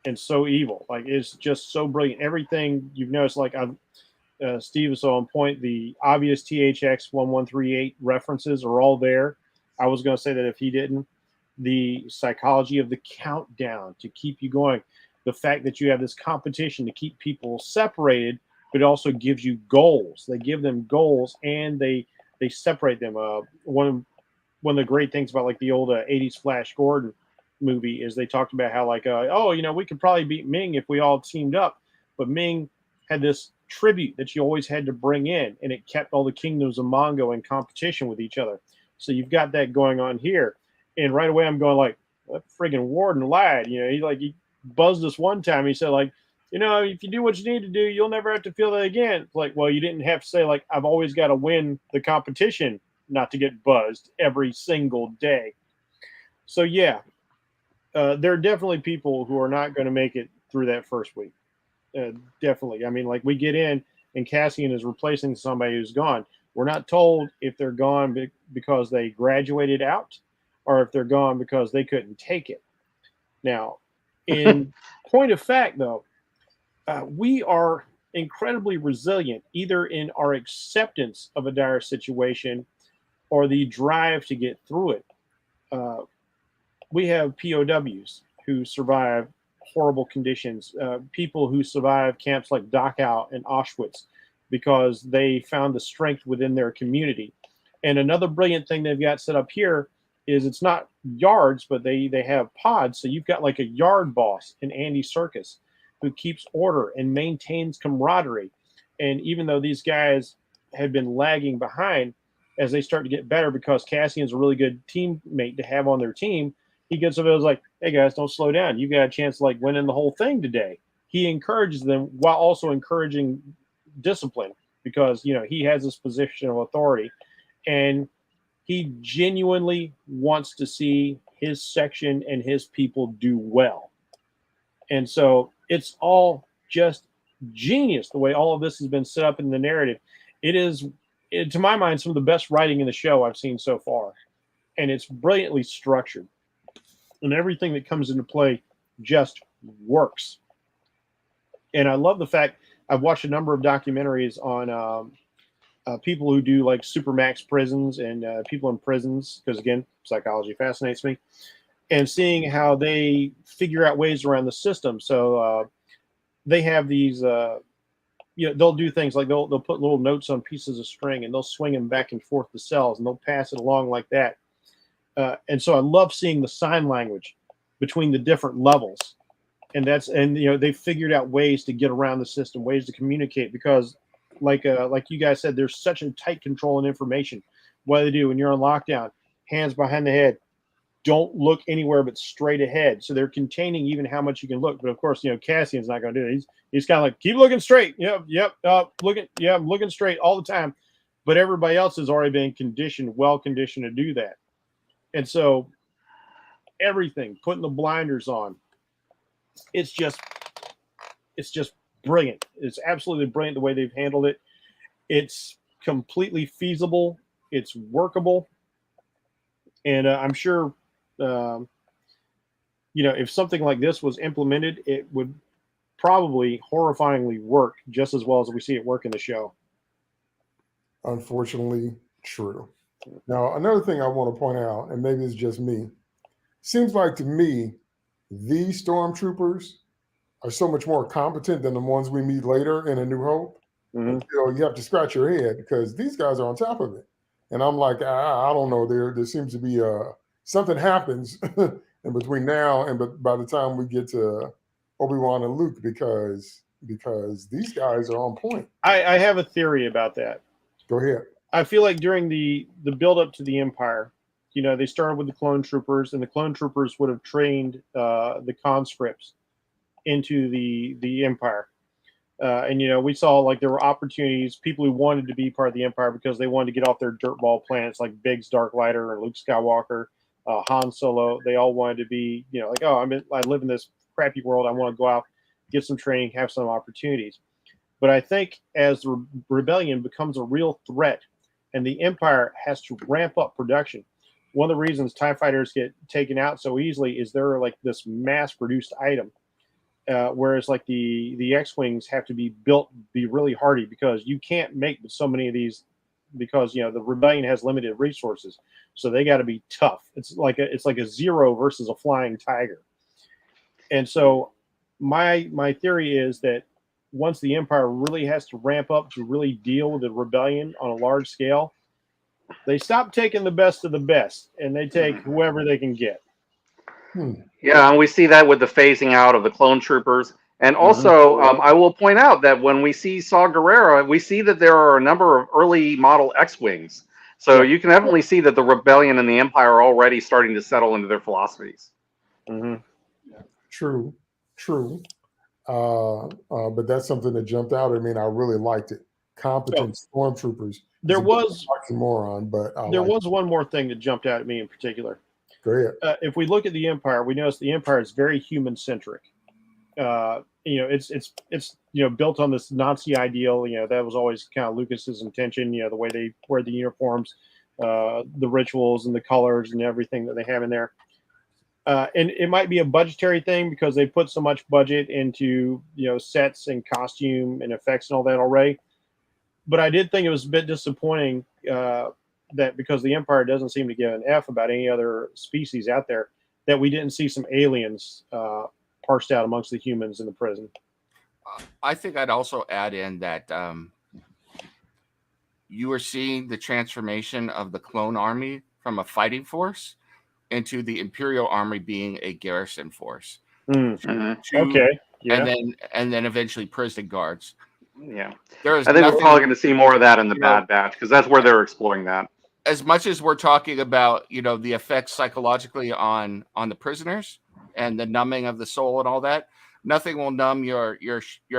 Speaker 4: and so evil. Like, it's just so brilliant. Everything you've noticed, like Steve is so on point. The obvious THX 1138 references are all there. I was going to say that if he didn't, the psychology of the countdown to keep you going, the fact that you have this competition to keep people separated, but it also gives you goals. They give them goals, and they separate them. One of the great things about like the old 80s Flash Gordon movie is they talked about how like, we could probably beat Ming if we all teamed up. But Ming had this tribute that you always had to bring in, and it kept all the kingdoms of Mongo in competition with each other. So you've got that going on here. And right away I'm going like, that friggin' Warden lied. He buzzed us one time. He said like, if you do what you need to do, you'll never have to feel that again. It's like, well, you didn't have to say like, I've always got to win the competition not to get buzzed every single day. So yeah, there are definitely people who are not going to make it through that first week. Definitely. I mean, like, we get in and Cassian is replacing somebody who's gone. We're not told if they're gone because they graduated out or if they're gone because they couldn't take it. Now, in point of fact, though, we are incredibly resilient, either in our acceptance of a dire situation or the drive to get through it. We have POWs who survive horrible conditions, people who survive camps like Dachau and Auschwitz because they found the strength within their community. And another brilliant thing they've got set up here is it's not yards, but they have pods. So you've got like a yard boss in Andy Serkis who keeps order and maintains camaraderie. And even though these guys had been lagging behind, as they start to get better, because Cassian's a really good teammate to have on their team, he gets up and was like, hey guys, don't slow down. You got a chance to like winning the whole thing today. He encourages them while also encouraging discipline because, he has this position of authority and he genuinely wants to see his section and his people do well. And so it's all just genius the way all of this has been set up in the narrative. It is, to my mind, some of the best writing in the show I've seen so far. And it's brilliantly structured. And everything that comes into play just works. And I love the fact I've watched a number of documentaries on people who do like supermax prisons and people in prisons, because again, psychology fascinates me, and seeing how they figure out ways around the system. So they have these, they'll do things like they'll put little notes on pieces of string and they'll swing them back and forth to cells and they'll pass it along like that. And so I love seeing the sign language between the different levels. And they've figured out ways to get around the system, ways to communicate, because like you guys said, there's such a tight control on information. What do they do when you're on lockdown? Hands behind the head. Don't look anywhere but straight ahead. So they're containing even how much you can look. But of course, Cassian's not going to do it. He's kind of like, keep looking straight. Yep. I'm looking straight all the time. But everybody else has already been well conditioned to do that. And so everything, putting the blinders on, it's just brilliant. It's absolutely brilliant the way they've handled it. It's completely feasible. It's workable. And I'm sure, if something like this was implemented, it would probably horrifyingly work just as well as we see it work in the show.
Speaker 1: Unfortunately, true. Now, another thing I want to point out, and maybe it's just me, seems like to me, these stormtroopers are so much more competent than the ones we meet later in A New Hope.
Speaker 4: Mm-hmm.
Speaker 1: You have to scratch your head because these guys are on top of it. And I'm like, I don't know. There seems to be something happens in between now and by the time we get to Obi-Wan and Luke because these guys are on point.
Speaker 4: I have a theory about that.
Speaker 1: Go ahead.
Speaker 4: I feel like during the build up to the Empire, they started with the clone troopers, and the clone troopers would have trained the conscripts into the Empire. And we saw like there were opportunities, people who wanted to be part of the Empire because they wanted to get off their dirtball planets like Biggs Darklighter and Luke Skywalker, Han Solo. They all wanted to be, I live in this crappy world. I want to go out get some training, have some opportunities. But I think as the rebellion becomes a real threat and the Empire has to ramp up production, one of the reasons TIE fighters get taken out so easily is they're like this mass-produced item. Whereas like the X-Wings have to be built, be really hardy, because you can't make so many of these, because the rebellion has limited resources, so they got to be tough. It's like a Zero versus a flying tiger. And so my theory is that once the Empire really has to ramp up to really deal with the rebellion on a large scale, they stop taking the best of the best and they take whoever they can get.
Speaker 3: Yeah, and we see that with the phasing out of the clone troopers. And also, I will point out that when we see Saw Gerrera, we see that there are a number of early model X-Wings. So you can definitely see that the rebellion and the Empire are already starting to settle into their philosophies.
Speaker 1: True. But that's something that jumped out at me, and I really liked it. Competent stormtroopers.
Speaker 4: There was
Speaker 1: oxymoron, but
Speaker 4: there was one more thing that jumped out at me in particular.
Speaker 1: Go ahead.
Speaker 4: If we look at the Empire, we notice the Empire is very human centric. It's built on this Nazi ideal. That was always kind of Lucas's intention. The way they wear the uniforms, the rituals and the colors and everything that they have in there. And it might be a budgetary thing because they put so much budget into sets and costume and effects and all that already. But I did think it was a bit disappointing that because the Empire doesn't seem to give an F about any other species out there, that we didn't see some aliens parsed out amongst the humans in the prison.
Speaker 2: I think I'd also add in that you are seeing the transformation of the clone army from a fighting force into the Imperial army being a garrison force.
Speaker 4: Okay. Yeah.
Speaker 2: And then eventually prison guards.
Speaker 3: Yeah.
Speaker 2: I
Speaker 3: think we're probably going to see more of that in the Bad Batch, because that's where they're exploring that.
Speaker 2: As much as we're talking about, the effects psychologically on the prisoners and the numbing of the soul and all that, nothing will numb your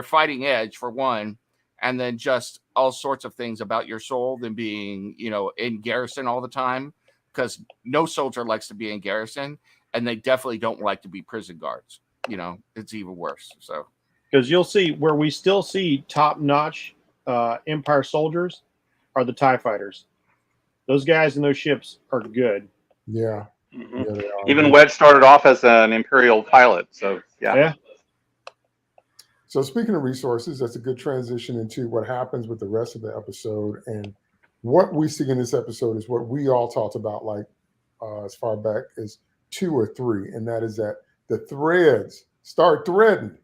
Speaker 2: fighting edge, for one, and then just all sorts of things about your soul than being, in garrison all the time, because no soldier likes to be in garrison, and they definitely don't like to be prison guards. It's even worse. So,
Speaker 4: because you'll see where we still see top-notch Empire soldiers are the TIE fighters. Those guys in those ships are good.
Speaker 1: Yeah.
Speaker 3: Yeah, they are. Even Wedge started off as an Imperial pilot. So, yeah.
Speaker 1: So speaking of resources, that's a good transition into what happens with the rest of the episode. And what we see in this episode is what we all talked about, like as far back as 2 or 3. And that is that the threads start threading.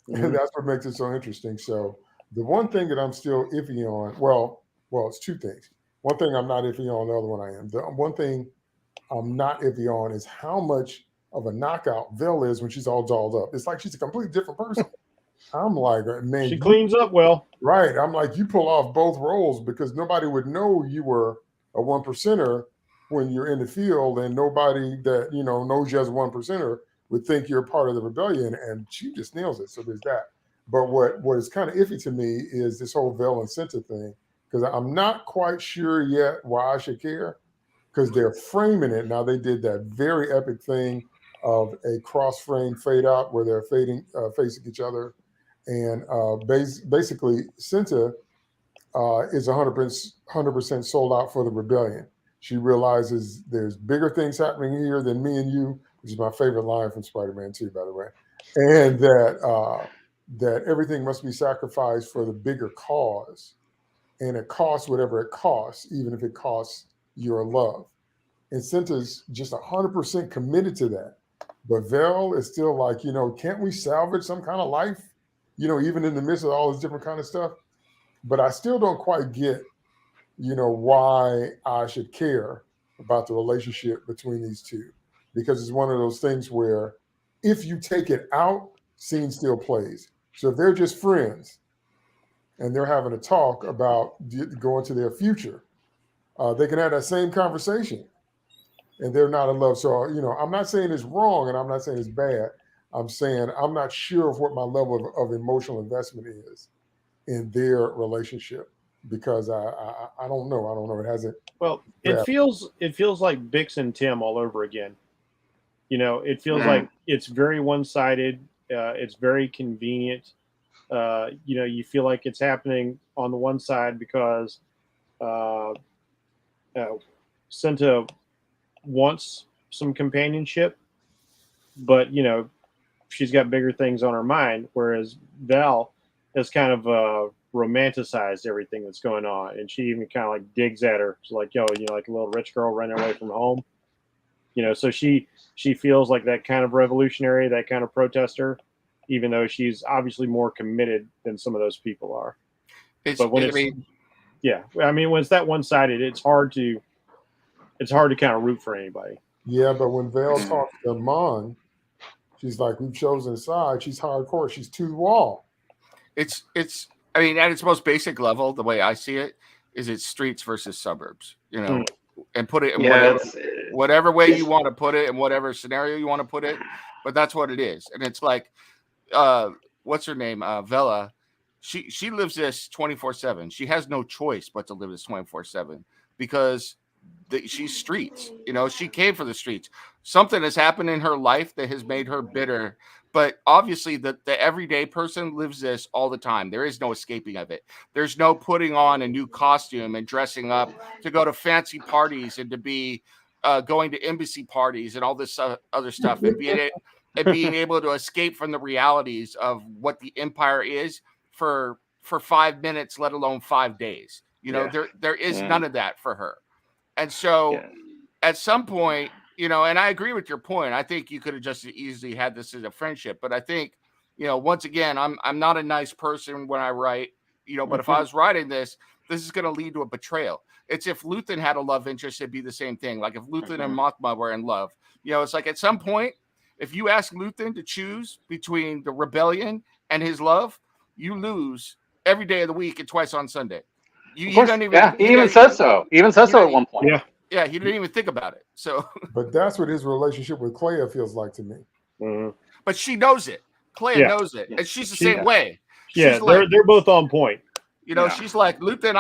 Speaker 1: And that's what makes it so interesting. So the one thing that I'm still iffy on, well, it's 2 things. One thing I'm not iffy on, the other one I am. The one thing I'm not iffy on is how much of a knockout Vel is when she's all dolled up. It's like she's a completely different person. I'm like, man.
Speaker 4: She cleans up well.
Speaker 1: Right. I'm like, you pull off both roles, because nobody would know you were a 1%er when you're in the field, and nobody that, knows you as a 1%er would think you're part of the rebellion, and she just nails it. So there's that. But what is kind of iffy to me is this whole Vel and Cinta thing, because I'm not quite sure yet why I should care, because they're framing it. Now, they did that very epic thing of a cross-frame fade-out where they're facing each other. And basically, Cinta is 100% sold out for the rebellion. She realizes there's bigger things happening here than me and you, which is my favorite line from Spider-Man 2, by the way. And that everything must be sacrificed for the bigger cause. And it costs whatever it costs, even if it costs your love. And Cinta's just 100% committed to that. But Vel is still like, can't we salvage some kind of life? Even in the midst of all this different kind of stuff. But I still don't quite get, why I should care about the relationship between these two. Because it's one of those things where if you take it out, scene still plays. So if they're just friends and they're having a talk about going to their future, they can have that same conversation and they're not in love. So, I'm not saying it's wrong and I'm not saying it's bad. I'm saying I'm not sure of what my level of emotional investment is in their relationship, because I don't know. I don't know. It hasn't.
Speaker 4: Well, it feels like Bix and Tim all over again. It feels like it's very one-sided. It's very convenient. You feel like it's happening on the one side because Cinta wants some companionship, but she's got bigger things on her mind, whereas Val has kind of romanticized everything that's going on, and she even kind of like digs at her. She's like, like a little rich girl running away from home. So she feels like that kind of revolutionary, that kind of protester, even though she's obviously more committed than some of those people are. But when when it's that one-sided, it's hard to kind of root for anybody.
Speaker 1: Yeah, but when Val talks to Mon, she's like, we've chosen a side. She's hardcore. She's to the wall.
Speaker 2: It's at its most basic level, the way I see it, is it's streets versus suburbs, and put it in whatever way you want to put it, in whatever scenario you want to put it. But that's what it is. And it's like, what's her name? Vela. She lives this 24/7. She has no choice but to live this 24/7 because she's streets. She came for the streets. Something has happened in her life that has made her bitter. But obviously, the everyday person lives this all the time. There is no escaping of it. There's no putting on a new costume and dressing up to go to fancy parties and to be going to embassy parties and all this other stuff and being able to escape from the realities of what the empire is for 5 minutes, let alone 5 days. There is none of that for her. And so at some point, and I agree with your point. I think you could have just easily had this as a friendship. But I think, once again, I'm not a nice person when I write, but if I was writing this is going to lead to a betrayal. It's if Luthen had a love interest, it'd be the same thing. Like if Luthen and Mothma were in love, it's like at some point, if you ask Luthen to choose between the rebellion and his love, you lose every day of the week and twice on Sunday. He even
Speaker 3: says so. Even says so at one point.
Speaker 2: Yeah, he didn't even think about it. So,
Speaker 1: but that's what his relationship with Clea feels like to me.
Speaker 4: Mm-hmm.
Speaker 2: But she knows it. Clea knows it, and she's the same way.
Speaker 4: Yeah, they're both on point.
Speaker 2: She's like, Luthen,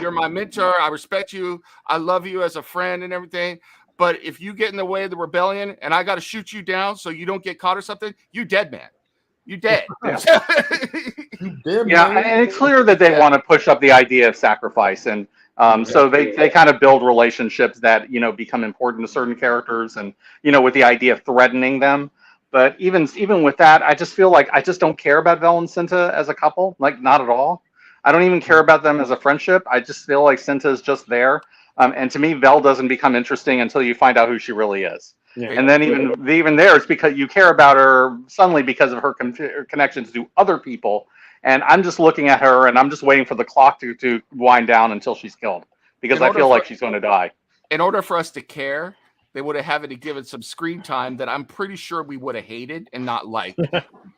Speaker 2: you're my mentor. I respect you. I love you as a friend and everything. But if you get in the way of the rebellion and I got to shoot you down so you don't get caught or something, you dead, man. You dead.
Speaker 3: And it's clear that they want to push up the idea of sacrifice, and so they kind of build relationships that become important to certain characters, and with the idea of threatening them. But even with that, I just feel like I just don't care about Vel and Cinta as a couple, like not at all. I don't even care about them as a friendship. I just feel like Cinta is just there, and to me, Vel doesn't become interesting until you find out who she really is. Yeah. And then even there, it's because you care about her suddenly because of her connections to other people. And I'm just looking at her and I'm just waiting for the clock to wind down until she's killed because I feel like she's going to die.
Speaker 2: In order for us to care, they would have had to give it some screen time that I'm pretty sure we would have hated and not liked.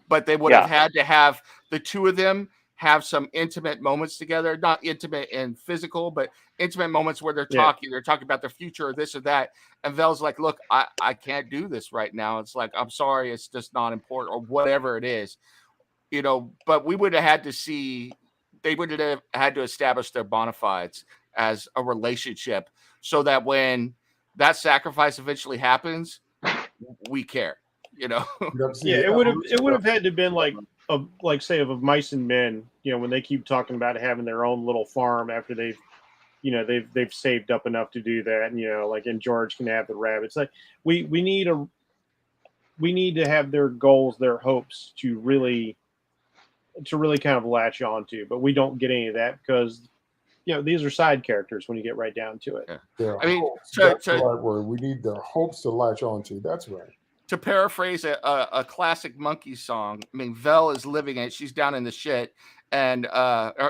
Speaker 2: But they would have had to have the two of them have some intimate moments together, not intimate and physical, but intimate moments where they're talking about their future or this or that. And Vel's like, look, I can't do this right now. It's like, I'm sorry, it's just not important or whatever it is, but we would have had to see, they would have had to establish their bona fides as a relationship so that when that sacrifice eventually happens, we care,
Speaker 4: it would have had to been like say of Mice and Men, when they keep talking about having their own little farm after they've saved up enough to do that, and George can have the rabbits. Like we need to have their goals, their hopes to really kind of latch onto, but we don't get any of that because these are side characters when you get right down to it.
Speaker 1: Yeah. I mean, that's the right word. We need the hopes to latch onto. That's right.
Speaker 2: To paraphrase a classic Monkey song, I mean, Vel is living it. She's down in the shit, and not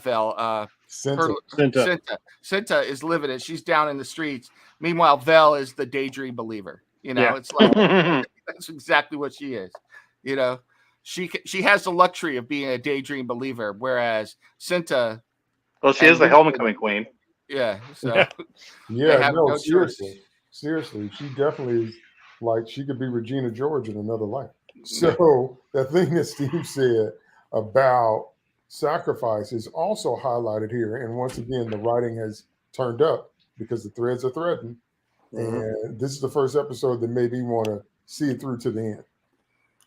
Speaker 2: Vel. Cinta is living it. She's down in the streets. Meanwhile, Vel is the daydream believer. It's like that's exactly what she is. She has the luxury of being a daydream believer, whereas Cinta.
Speaker 3: Well, she is the homecoming queen.
Speaker 2: Yeah. So
Speaker 1: no, seriously, she definitely is like she could be Regina George in another life. So the thing that Steve said about sacrifice is also highlighted here. And once again, the writing has turned up because the threads are threading. And this is the first episode that made me want to see it through to the end.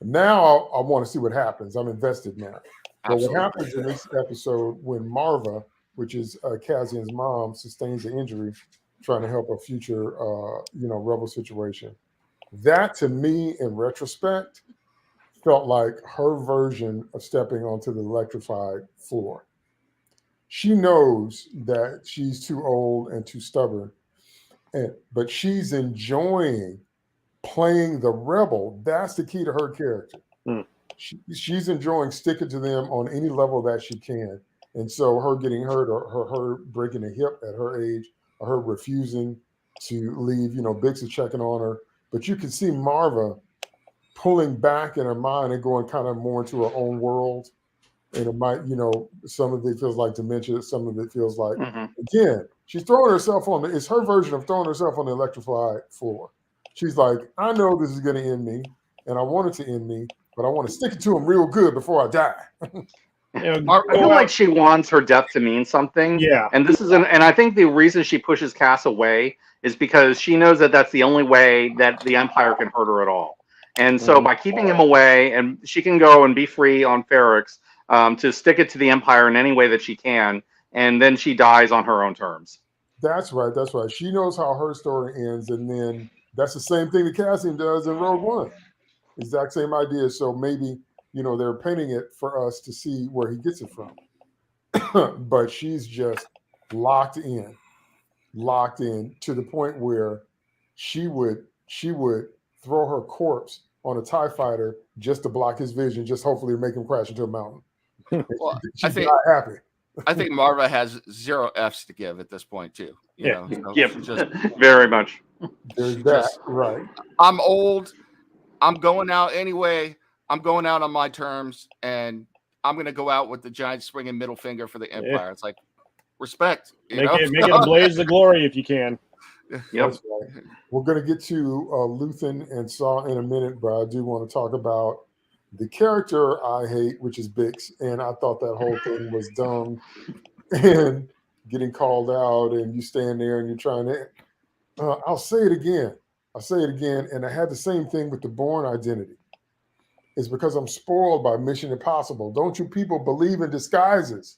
Speaker 1: Now I want to see what happens. I'm invested now. But what happens in this episode when Marva, which is Cassian's mom, sustains an injury trying to help a future, rebel situation. That, to me, in retrospect, felt like her version of stepping onto the electrified floor. She knows that she's too old and too stubborn, but she's enjoying playing the rebel. That's the key to her character. She's enjoying sticking to them on any level that she can. And so her getting hurt or her breaking a hip at her age or her refusing to leave, Bix is checking on her. But you can see Marva pulling back in her mind and going kind of more into her own world. And it might, some of it feels like dementia. Some of it feels like, again, she's throwing herself on it's her version of throwing herself on the electrified floor. She's like, I know this is going to end me and I want it to end me, but I want to stick it to him real good before I die.
Speaker 3: I feel like she wants her death to mean something.
Speaker 4: Yeah.
Speaker 3: And and I think the reason she pushes Cass away is because she knows that that's the only way that the Empire can hurt her at all. And so by keeping him away, and she can go and be free on Ferrix to stick it to the Empire in any way that she can, and then she dies on her own terms.
Speaker 1: That's right. That's right. She knows how her story ends, and then that's the same thing that Cassian does in Rogue One. Exact same idea. So maybe, they're painting it for us to see where he gets it from. But she's just locked in to the point where she would throw her corpse on a TIE fighter just to block his vision, just hopefully to make him crash into a mountain.
Speaker 2: Well,
Speaker 1: she's not happy.
Speaker 2: I think Marva has 0 F's to give at this point too.
Speaker 3: Just very much.
Speaker 1: There's that, right?
Speaker 2: I'm old. I'm going out anyway. I'm going out on my terms, and I'm going to go out with the giant swinging middle finger for the Empire. Yeah. It's like respect.
Speaker 4: Make it a blaze of glory if you can.
Speaker 3: Yep.
Speaker 1: Right. We're going to get to Luthen and Saw in a minute, but I do want to talk about the character I hate, which is Bix, and I thought that whole thing was dumb. And getting called out, and you stand there and you're trying to. I'll say it again, and I had the same thing with the Bourne identity. It's because I'm spoiled by Mission Impossible. Don't you people believe in disguises?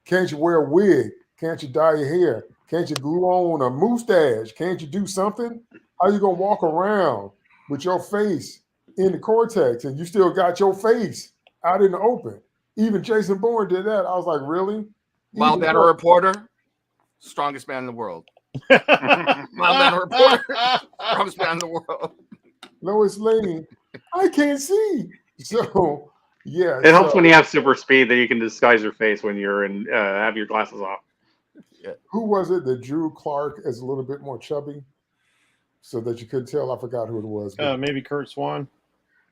Speaker 1: Can't you wear a wig? Can't you dye your hair? Can't you glue on a mustache? Can't you do something? How you gonna walk around with your face in the cortex and you still got your face out in the open? Even Jason Bourne did that. I was like, really?
Speaker 2: Mild Mannered Reporter, strongest man in the world. Mild Mannered Reporter, strongest man in the world.
Speaker 1: Lois Lane, I can't see. So, yeah.
Speaker 3: It helps when you have super speed that you can disguise your face when you're in have your glasses off.
Speaker 1: Yeah. Who was it that drew Clark as a little bit more chubby so that you couldn't tell? I forgot who it was.
Speaker 4: Maybe Kurt Swan.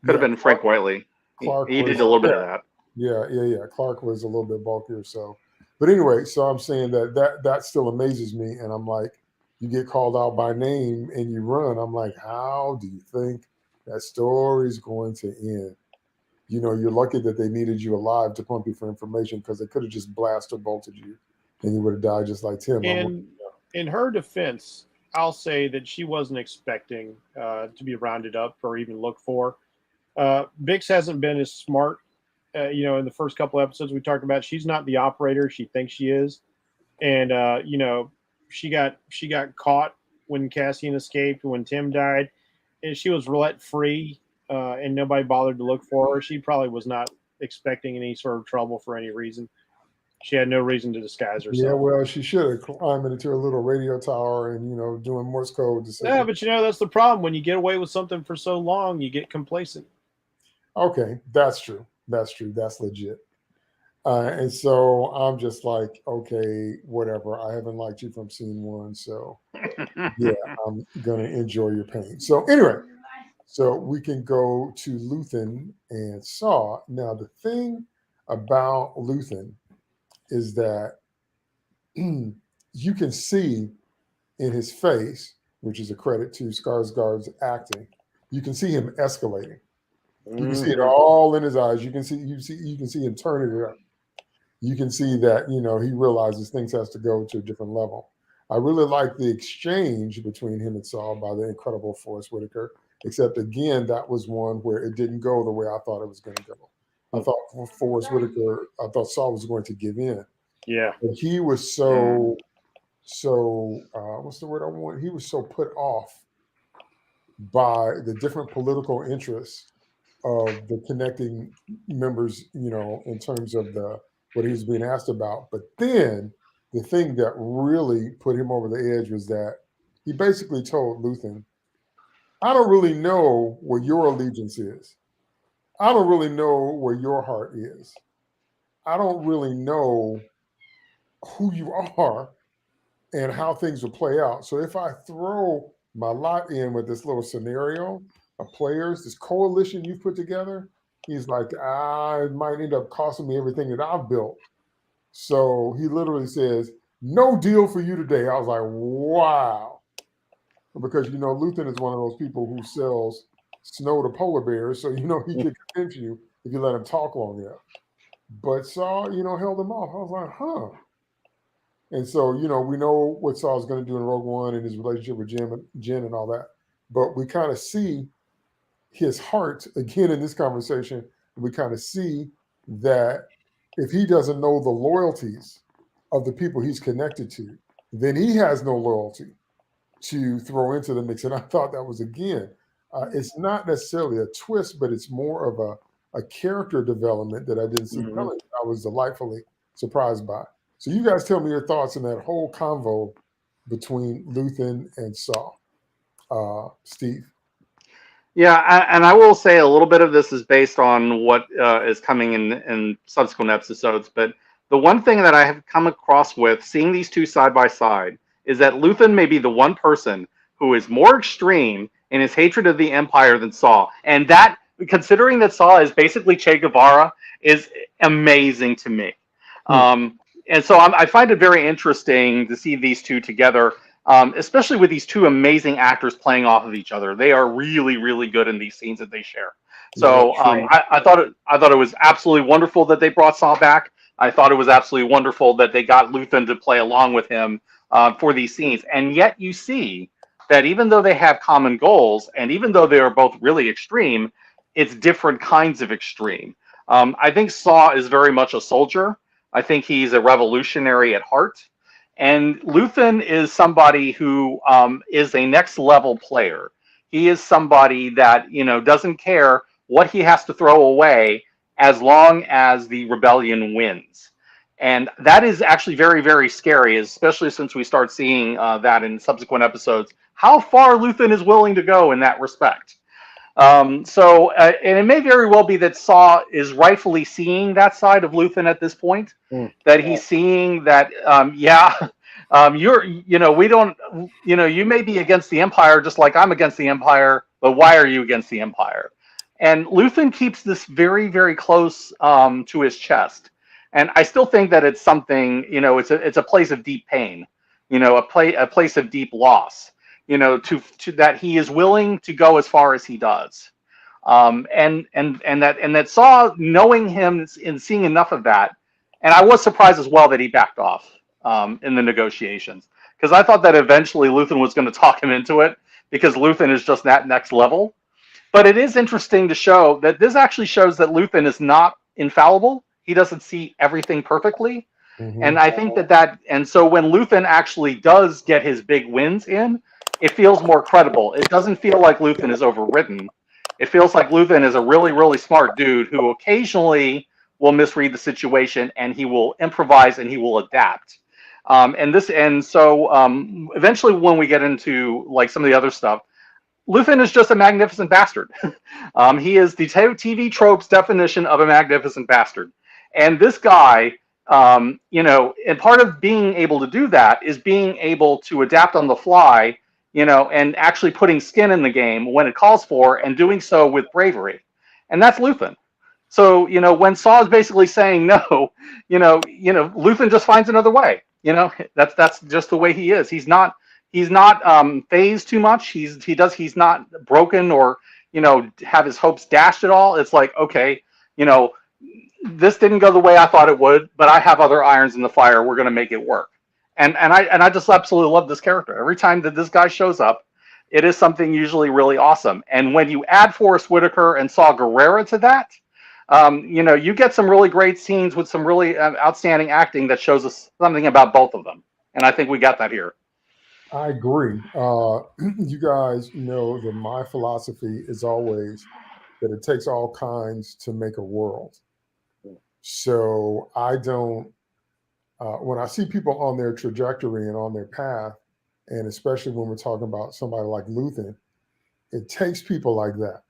Speaker 3: Could have been Frank Whiteley.
Speaker 1: Clark
Speaker 3: he did a little bit of that.
Speaker 1: Yeah. Clark was a little bit bulkier. So, but anyway, so I'm saying that still amazes me. And I'm like, you get called out by name and you run. I'm like, how do you think that story's going to end? You're lucky that they needed you alive to pump you for information, because they could have just blasted bolted you and you would have died just like Tim.
Speaker 4: In her defense, I'll say that she wasn't expecting to be rounded up or even looked for. Bix hasn't been as smart, in the first couple episodes we talked about. She's not the operator she thinks she is. And, she got caught when Cassian escaped, when Tim died, and she was let free, and nobody bothered to look for her. She probably was not expecting any sort of trouble for any reason. She had no reason to disguise herself.
Speaker 1: Yeah, well, she should have climbed into a little radio tower and, doing Morse code.
Speaker 4: Yeah, but that's the problem. When you get away with something for so long, you get complacent.
Speaker 1: Okay, that's true. That's legit. And so I'm just like, okay, whatever. I haven't liked you from scene 1, so yeah, I'm going to enjoy your pain. So anyway, so we can go to Luthen and Saw. Now, the thing about Luthen is that you can see in his face, which is a credit to Skarsgård's acting, you can see him escalating. You can see it all in his eyes. You can see him turning it up. You can see that, he realizes things has to go to a different level. I really like the exchange between him and Saul by the incredible Forrest Whitaker. except again, that was one where it didn't go the way I thought it was going to go. I thought Forrest Whitaker, I thought Saul was going to give in.
Speaker 4: Yeah.
Speaker 1: But he was so what's the word I want? He was so put off by the different political interests of the connecting members, in terms of what he was being asked about. But then the thing that really put him over the edge was that he basically told Luthen, I don't really know where your allegiance is. I don't really know where your heart is. I don't really know who you are and how things will play out. So if I throw my lot in with this little scenario of players, this coalition you've put together, he's like, it might end up costing me everything that I've built. So he literally says, no deal for you today. I was like, wow. Because, Luthen is one of those people who sells snow to polar bears. So, he can convince you if you let him talk long enough. But Saul, held him off. I was like, huh. And so, we know what Saul's going to do in Rogue One and his relationship with Jen and all that. But we kind of see his heart again in this conversation. We kind of see that if he doesn't know the loyalties of the people he's connected to, then he has no loyalty to throw into the mix. And I thought that was, again, it's not necessarily a twist, but it's more of a character development that I didn't see coming. I was delightfully surprised by. So you guys tell me your thoughts on that whole convo between Luthen and Saul. Steve?
Speaker 3: Yeah, and I will say a little bit of this is based on what is coming in subsequent episodes. But the one thing that I have come across with seeing these two side by side is that Luthen may be the one person who is more extreme in his hatred of the Empire than Saul. And that, considering that Saul is basically Che Guevara, is amazing to me. And so I find it very interesting to see these two together, especially with these two amazing actors playing off of each other. They are really, really good in these scenes that they share. So I thought it was absolutely wonderful that they brought Saul back. I thought it was absolutely wonderful that they got Luthen to play along with him for these scenes. And yet you see that even though they have common goals, and even though they are both really extreme, it's different kinds of extreme. I think Saul is very much a soldier. I think he's a revolutionary at heart. And Luthen is somebody who is a next level player. He is somebody that, doesn't care what he has to throw away as long as the rebellion wins. And that is actually very, very scary, especially since we start seeing that in subsequent episodes, how far Luthen is willing to go in that respect. And it may very well be that Saw is rightfully seeing that side of Luthen at this point, that he's seeing that, you may be against the Empire just like I'm against the Empire, but why are you against the Empire? And Luthen keeps this very, very close to his chest. And I still think that it's something, it's a place of deep pain, a place of deep loss. To that he is willing to go as far as he does, and that Saw, knowing him and seeing enough of that, and I was surprised as well that he backed off in the negotiations, because I thought that eventually Luthen was going to talk him into it, because Luthen is just that next level. But it is interesting to show that this actually shows that Luthen is not infallible. He doesn't see everything perfectly. And I think and so when Luthen actually does get his big wins in, it feels more credible. It doesn't feel like Luthen is overridden. It feels like Luthen is a really, really smart dude who occasionally will misread the situation, and he will improvise and he will adapt. Eventually when we get into like some of the other stuff, Luthen is just a magnificent bastard. He is the TV tropes definition of a magnificent bastard. And this guy, and part of being able to do that is being able to adapt on the fly, and actually putting skin in the game when it calls for, and doing so with bravery. And that's Luthen. So, when Saw is basically saying no, Luthen just finds another way. That's just the way he is. He's not phased too much. He's not broken or, have his hopes dashed at all. It's like, okay, this didn't go the way I thought it would, but I have other irons in the fire. We're going to make it work. And I just absolutely love this character. Every time that this guy shows up, it is something usually really awesome. And when you add Forrest Whitaker and Saw Gerrera to that, you get some really great scenes with some really outstanding acting that shows us something about both of them. And I think we got that here.
Speaker 1: I agree. You guys know that my philosophy is always that it takes all kinds to make a world. So I don't, when I see people on their trajectory and on their path, and especially when we're talking about somebody like Luthen, it takes people like that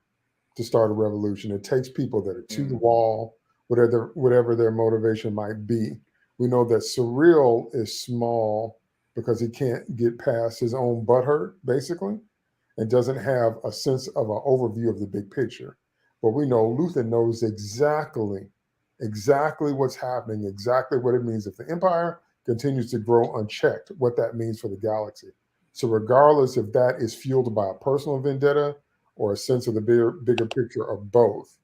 Speaker 1: to start a revolution. It takes people that are to the wall, whatever their motivation might be. We know that Surreal is small because he can't get past his own butthurt, basically, and doesn't have a sense of an overview of the big picture. But we know Luthen knows exactly what's happening, exactly what it means if the Empire continues to grow unchecked, what that means for the galaxy. So regardless if that is fueled by a personal vendetta or a sense of the bigger picture of both,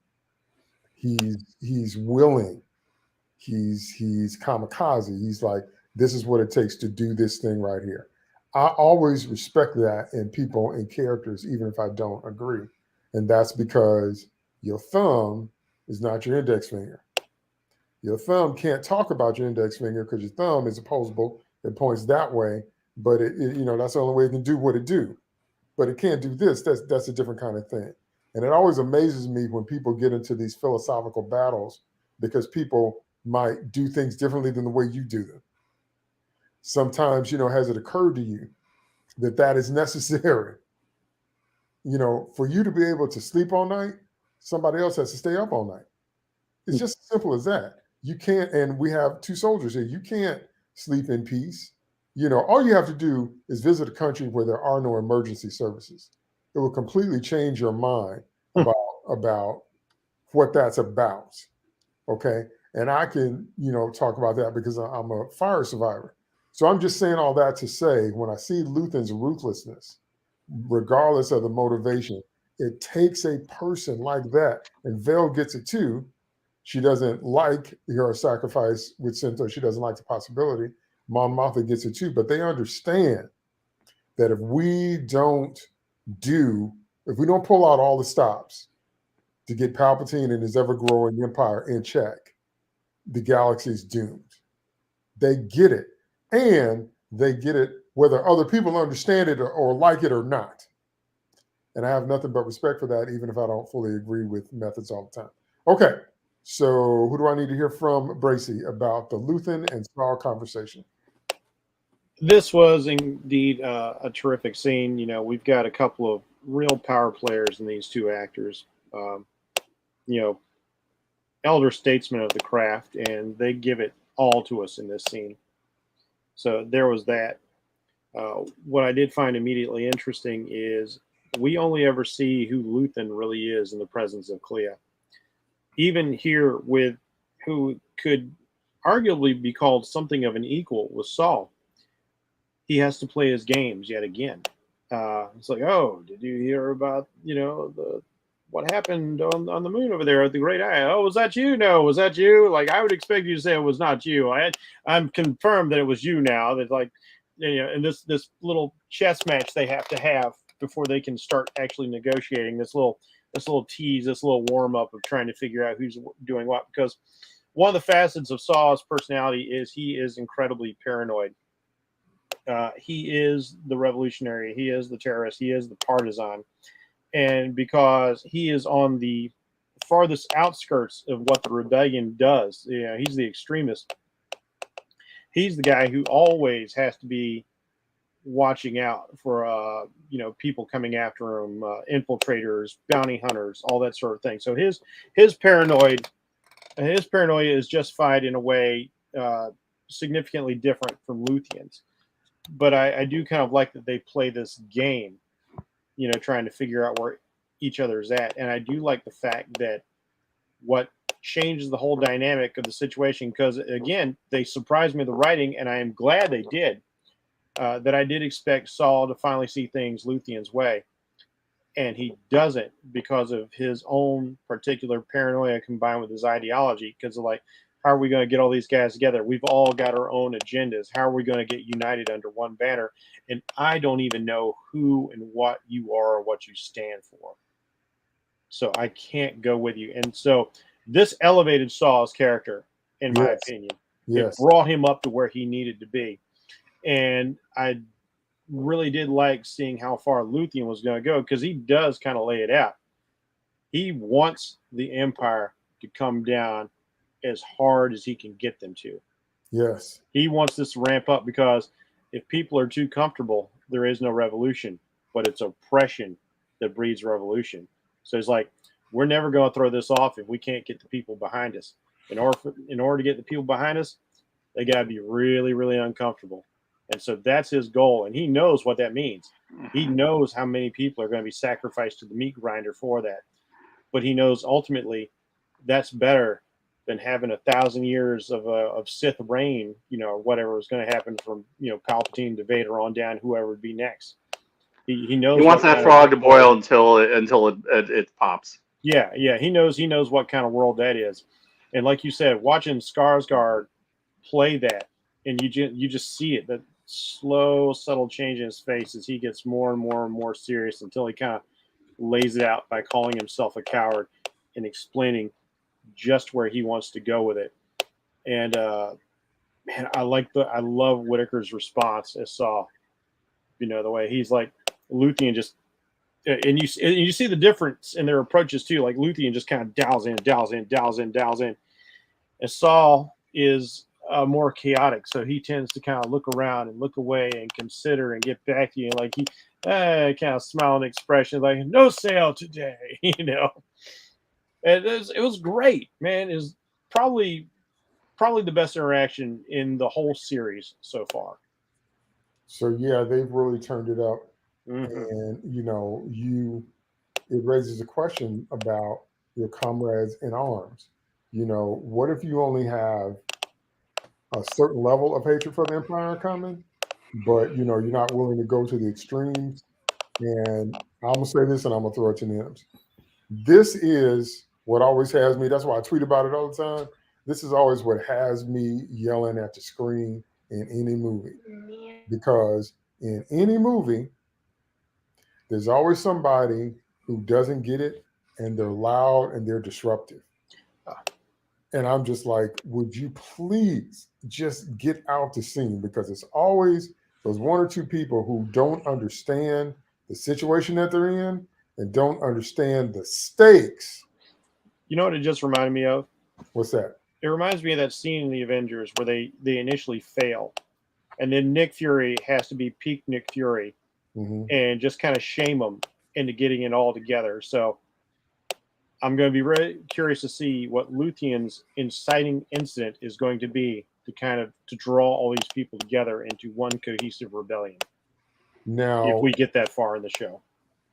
Speaker 1: he's willing. He's kamikaze. He's like, this is what it takes to do this thing right here. I always respect that in people and characters, even if I don't agree. And that's because your thumb is not your index finger. Your thumb can't talk about your index finger because your thumb is opposable. It points that way, but that's the only way it can do what it do. But it can't do this. That's a different kind of thing. And it always amazes me when people get into these philosophical battles because people might do things differently than the way you do them. Sometimes, has it occurred to you that is necessary? For you to be able to sleep all night, somebody else has to stay up all night. It's just as simple as that. You can't, and we have two soldiers here. You can't sleep in peace. All you have to do is visit a country where there are no emergency services. It will completely change your mind about what that's about. Okay. And I can, talk about that because I'm a fire survivor. So I'm just saying all that to say, when I see Luthen's ruthlessness, regardless of the motivation, it takes a person like that, and Vale gets it too. She doesn't like her sacrifice with Cinto. She doesn't like the possibility. Mon Mothma gets it too, but they understand that if we don't pull out all the stops to get Palpatine and his ever-growing empire in check, the galaxy's doomed. They get it. And they get it whether other people understand it or like it or not. And I have nothing but respect for that, even if I don't fully agree with methods all the time. Okay, so who do I need to hear from, Bracy, about the Luthen and Saul conversation?
Speaker 4: This was indeed a terrific scene. We've got a couple of real power players in these two actors. Elder statesmen of the craft, and they give it all to us in this scene. So there was that. What I did find immediately interesting is we only ever see who Luthen really is in the presence of Clea. Even here with who could arguably be called something of an equal with Saul, he has to play his games yet again. It's like, oh, did you hear about, what happened on the moon over there at the Great Eye? Oh, was that you? No, was that you? Like, I would expect you to say it was not you. I'm confirmed that it was you now. That, like, and this little chess match they have to have before they can start actually negotiating, this little tease, this little warm up of trying to figure out who's doing what. Because one of the facets of Saw's personality is he is incredibly paranoid. He is the revolutionary. He is the terrorist. He is the partisan. And because he is on the farthest outskirts of what the rebellion does, he's the extremist. He's the guy who always has to be watching out for, people coming after him, infiltrators, bounty hunters, all that sort of thing. So his paranoia is justified in a way significantly different from Luthyan's. But I do kind of like that they play this game, trying to figure out where each other's at. And I do like the fact that what changes the whole dynamic of the situation, because, again, they surprised me with the writing, and I am glad they did, that I did expect Saul to finally see things Luthyan's way. And he doesn't, because of his own particular paranoia combined with his ideology, because of, like, How are we going to get all these guys together? We've all got our own agendas. How are we going to get united under one banner? And I don't even know who and what you are or what you stand for. So I can't go with you. And so this elevated Saw's character, in my opinion.
Speaker 1: Yes.
Speaker 4: It brought him up to where he needed to be. And I really did like seeing how far Luthien was going to go, because he does kind of lay it out. He wants the Empire to come down as hard as he can get them to.
Speaker 1: Yes.
Speaker 4: He wants this to ramp up, because if people are too comfortable, there is no revolution, but it's oppression that breeds revolution. So it's like, we're never going to throw this off if we can't get the people behind us. In order to get the people behind us, they got to be really, really uncomfortable. And so that's his goal. And he knows what that means. He knows how many people are going to be sacrificed to the meat grinder for that. But he knows ultimately that's better than having 1,000 years of Sith reign, or whatever was going to happen from, Palpatine to Vader on down, whoever would be next. He knows.
Speaker 3: He wants that frog to boil until it pops.
Speaker 4: Yeah. He knows what kind of world that is. And like you said, watching Skarsgård play that, and you just see it, that slow, subtle change in his face as he gets more and more and more serious, until he kind of lays it out by calling himself a coward and explaining just where he wants to go with it. And man, I love Whitaker's response as Saw. The way he's like, Luthien just, and you see the difference in their approaches too. Like Luthien just kind of dials in. And Saul is more chaotic, so he tends to kind of look around and look away and consider and get back to you. And like he kind of smiling expression, like, no sale today, And it was great, man. It was probably the best interaction in the whole series so far.
Speaker 1: So yeah, they've really turned it up. And it raises a question about your comrades in arms. What if you only have a certain level of hatred for the Empire coming, but you're not willing to go to the extremes? And I'm gonna say this, and I'm gonna throw it to Nims. This is what always has me. That's why I tweet about it all the time. This is always what has me yelling at the screen in any movie, because in any movie, there's always somebody who doesn't get it, and they're loud and they're disruptive. And I'm just like, would you please just get out the scene? Because it's always those one or two people who don't understand the situation that they're in and don't understand the stakes.
Speaker 4: You know what it just reminded me of?
Speaker 1: What's that?
Speaker 4: It reminds me of that scene in the Avengers where they initially fail. And then Nick Fury has to be peak Nick Fury and just kind of shame them into getting it all together. So I'm going to be really curious to see what Luthien's inciting incident is going to be to draw all these people together into one cohesive rebellion.
Speaker 1: Now,
Speaker 4: if we get that far in the show.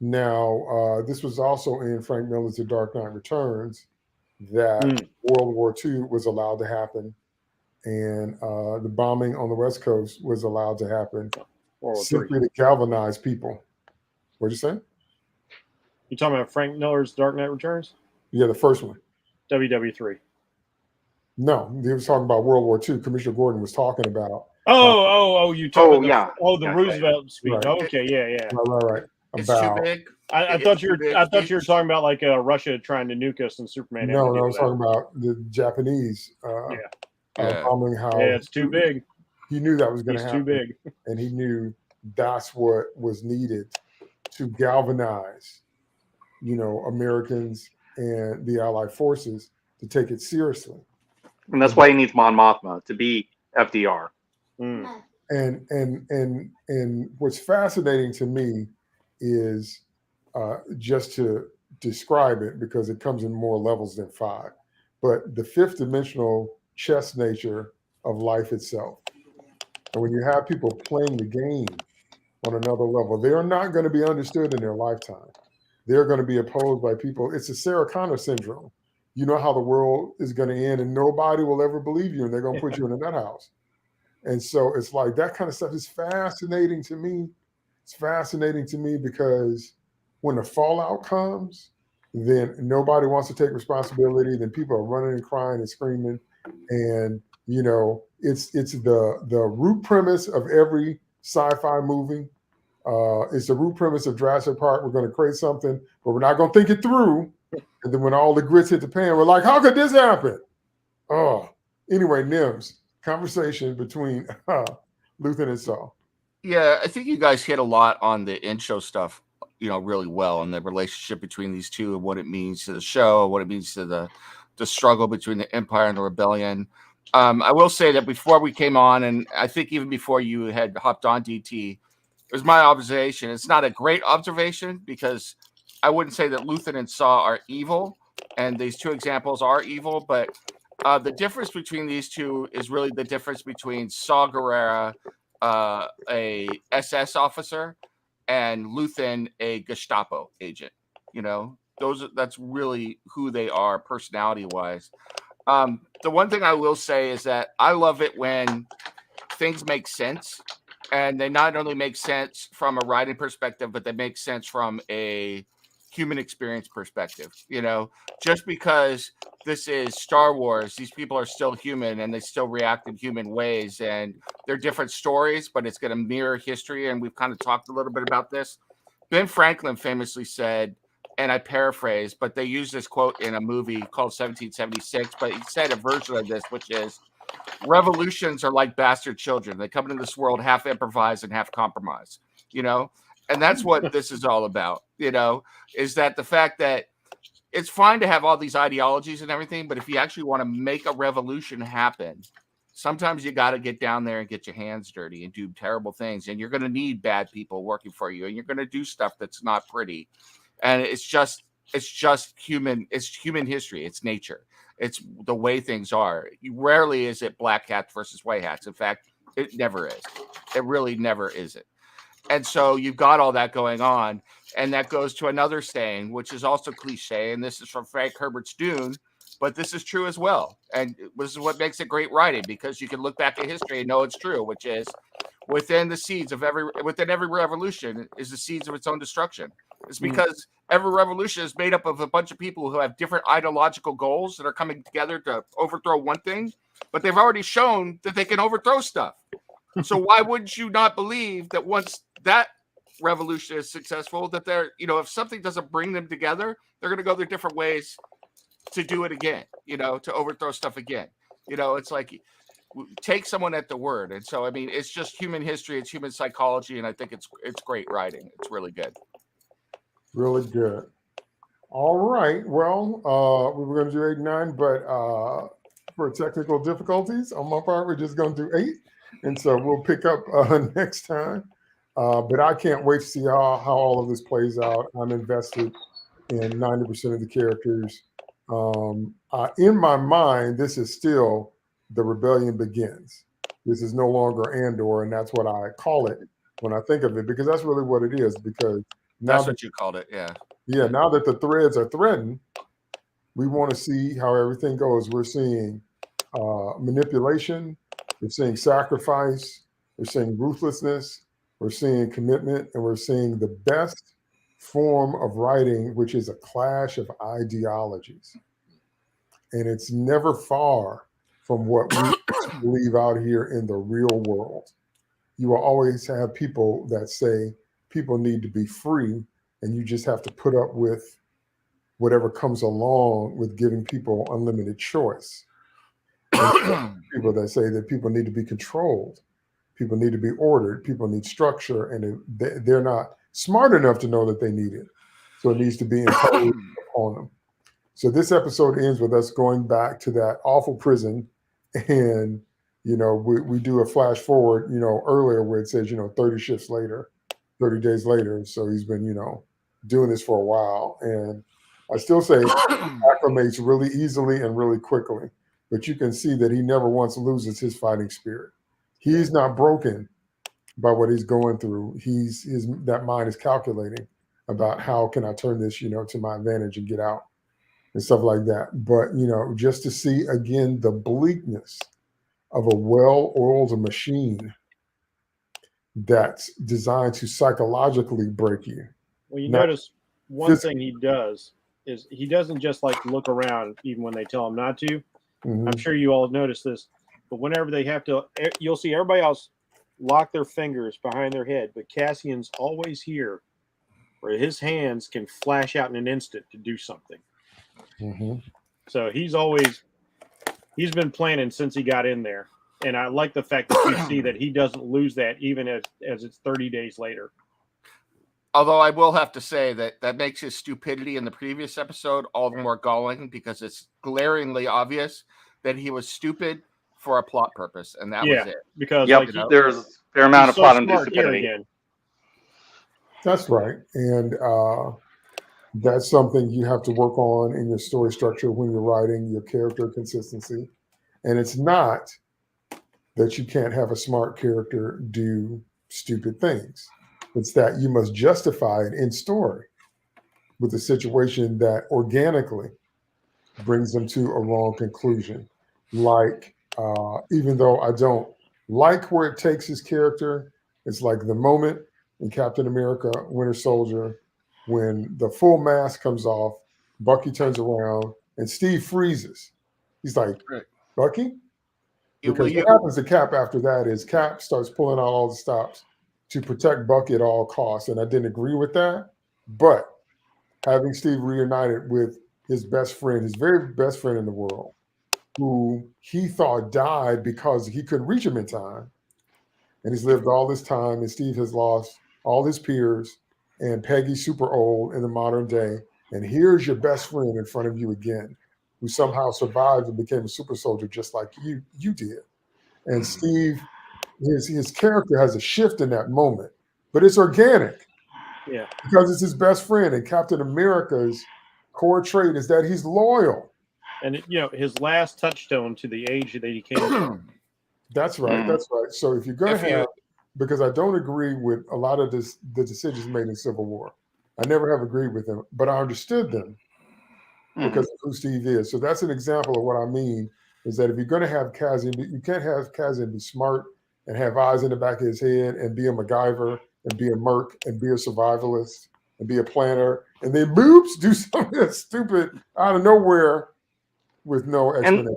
Speaker 1: Now, this was also in Frank Miller's The Dark Knight Returns, that World War II was allowed to happen, and the bombing on the West Coast was allowed to happen simply to galvanize people. What'd you say?
Speaker 4: You talking about Frank Miller's Dark Knight Returns?
Speaker 1: Yeah, the first one.
Speaker 4: WW3.
Speaker 1: No, he was talking about World War II. Commissioner Gordon was talking about.
Speaker 4: You talking
Speaker 3: about
Speaker 4: the Roosevelt speech.
Speaker 1: Right.
Speaker 4: Okay, yeah.
Speaker 1: Right.
Speaker 2: It's too big.
Speaker 4: I thought you were talking about like Russia trying to nuke us and Superman.
Speaker 1: No, I was talking about the Japanese. Bombing how
Speaker 4: it's too big.
Speaker 1: He knew that was going to happen.
Speaker 4: Too big,
Speaker 1: and he knew that's what was needed to galvanize, Americans and the Allied forces to take it seriously.
Speaker 3: And that's why he needs Mon Mothma to be FDR.
Speaker 1: And what's fascinating to me is just to describe it, because it comes in more levels than 5, but the 5th dimensional chess nature of life itself. And when you have people playing the game on another level, they are not going to be understood in their lifetime. They're going to be opposed by people. It's a Sarah Connor syndrome. You know how the world is going to end and nobody will ever believe you, and they're going to put you in a nut house. And so it's like that kind of stuff is fascinating to me. It's fascinating to me because when the fallout comes, then nobody wants to take responsibility. Then people are running and crying and screaming. And it's the root premise of every sci-fi movie. It's the root premise of Jurassic Park. We're going to create something, but we're not going to think it through. And then when all the grits hit the pan, we're like, how could this happen? Oh, anyway, Nims, conversation between Luthen and Saul.
Speaker 2: Yeah, I think you guys hit a lot on the in-show stuff, really well, and the relationship between these two and what it means to the show, what it means to the struggle between the Empire and the Rebellion. I will say that before we came on, and I think even before you had hopped on, DT, it was my observation. It's not a great observation because I wouldn't say that Luthen and Saw are evil, and these two examples are evil, but the difference between these two is really the difference between Saw Gerrera, a SS officer, and Luthen, a Gestapo agent. That's really who they are personality-wise. The one thing I will say is that I love it when things make sense, and they not only make sense from a writing perspective, but they make sense from a human experience perspective. Just because this is Star Wars, these people are still human and they still react in human ways, and they're different stories, but it's going to mirror history. And we've kind of talked a little bit about this. Ben Franklin famously said, and I paraphrase, but they used this quote in a movie called 1776, but he said a version of this, which is, revolutions are like bastard children. They come into this world half improvised and half compromised, and that's what this is all about, is that the fact that it's fine to have all these ideologies and everything, but if you actually want to make a revolution happen, sometimes you got to get down there and get your hands dirty and do terrible things. And you're going to need bad people working for you, and you're going to do stuff that's not pretty. And it's just human. It's human history. It's nature. It's the way things are. Rarely is it black hats versus white hats. In fact, it never is. It really never is it. And so you've got all that going on. And that goes to another saying, which is also cliche. And this is from Frank Herbert's Dune, but this is true as well. And this is what makes it great writing, because you can look back at history and know it's true, which is within every revolution is the seeds of its own destruction. It's because every revolution is made up of a bunch of people who have different ideological goals that are coming together to overthrow one thing, but they've already shown that they can overthrow stuff. So why wouldn't you not believe that once that revolution is successful, that if something doesn't bring them together, they're going to go their different ways to do it again, to overthrow stuff again. It's like, take someone at the word. And so, I mean, it's just human history, it's human psychology, and I think it's great writing. It's really good.
Speaker 1: Really good. All right. Well, we were going to do 8 and 9, but for technical difficulties on my part, we're just going to do 8. And so we'll pick up next time. But I can't wait to see how all of this plays out. I'm invested in 90% of the characters. In my mind, this is still The Rebellion Begins. This is no longer Andor, and that's what I call it when I think of it, because that's really what it is. Because
Speaker 2: that's what you called it, yeah.
Speaker 1: Yeah, now that the threads are threatened, we want to see how everything goes. We're seeing manipulation, we're seeing sacrifice, we're seeing ruthlessness, we're seeing commitment, and we're seeing the best form of writing, which is a clash of ideologies. And it's never far from what we believe out here in the real world. You will always have people that say people need to be free, and you just have to put up with whatever comes along with giving people unlimited choice. People that say that people need to be controlled, people need to be ordered, people need structure, and they're not smart enough to know that they need it. So it needs to be imposed on them. So this episode ends with us going back to that awful prison, and we do a flash forward, earlier where it says 30 shifts later, 30 days later. So he's been doing this for a while, and I still say acclimates really easily and really quickly, but you can see that he never once loses his fighting spirit. He's not broken by what he's going through. That mind is calculating about how can I turn this to my advantage and get out and stuff like that. But just to see again the bleakness of a well-oiled machine that's designed to psychologically break you.
Speaker 4: Well, notice one thing he does is he doesn't just look around even when they tell him not to. I'm sure you all have noticed this, but whenever they have to, you'll see everybody else lock their fingers behind their head, but Cassian's always here, where his hands can flash out in an instant to do something. So he's been planning since he got in there, and I like the fact that you see that he doesn't lose that even as it's 30 days later.
Speaker 2: Although I will have to say that makes his stupidity in the previous episode all the more galling, because it's glaringly obvious that he was stupid for a plot purpose, and that was it.
Speaker 4: Because
Speaker 3: there's a fair amount of plot and stupidity.
Speaker 1: That's right, and that's something you have to work on in your story structure when you're writing your character consistency. And it's not that you can't have a smart character do stupid things. It's that you must justify it in story with a situation that organically brings them to a wrong conclusion. Like, even though I don't like where it takes his character, it's like the moment in Captain America, Winter Soldier, when the full mask comes off, Bucky turns around and Steve freezes. He's like, Bucky? Because what happens to Cap after that is Cap starts pulling out all the stops to protect Bucky at all costs. And I didn't agree with that. But having Steve reunited with his best friend, his very best friend in the world, who he thought died because he couldn't reach him in time. And he's lived all this time, and Steve has lost all his peers, and Peggy's super old in the modern day. And here's your best friend in front of you again, who somehow survived and became a super soldier just like you did. And Steve, his character has a shift in that moment, but it's organic.
Speaker 4: Yeah.
Speaker 1: Because it's his best friend, and Captain America's core trait is that he's loyal.
Speaker 4: And his last touchstone to the age that he came from.
Speaker 1: That's right. That's right. So if you're going to have, because I don't agree with a lot of the decisions made in Civil War. I never have agreed with them, but I understood them because of who Steve is. So that's an example of what I mean, is that if you're going to have Cassian, you can't have Cassian be smart and have eyes in the back of his head and be a MacGyver and be a merc and be a survivalist and be a planner, and then boops, do something that's stupid out of nowhere with no explanation.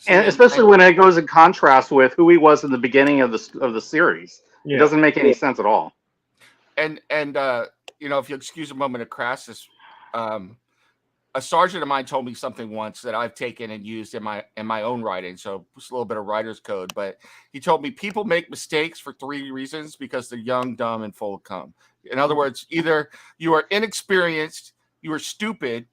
Speaker 3: And especially when it goes in contrast with who he was in the beginning of the series. It doesn't make any sense at all.
Speaker 2: And if you excuse a moment of crassness, a sergeant of mine told me something once that I've taken and used in my own writing. So it's a little bit of writer's code, but he told me people make mistakes for 3 reasons: because they're young, dumb, and full of cum. In other words, either you are inexperienced, you are stupid,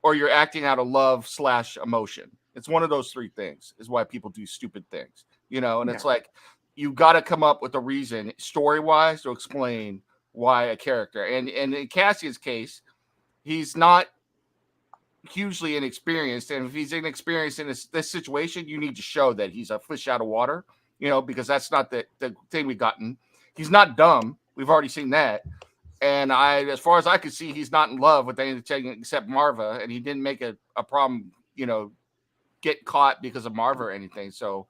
Speaker 2: or you're acting out of love/emotion. It's one of those 3 things is why people do stupid things, and it's like, you got to come up with a reason story-wise to explain why a character. And in Cassian's case, he's not hugely inexperienced. And if he's inexperienced in this situation, you need to show that he's a fish out of water, because that's not the thing we've gotten. He's not dumb. We've already seen that. And as far as I could see, he's not in love with anything except Marva, and he didn't make a problem, get caught because of Marva or anything. So,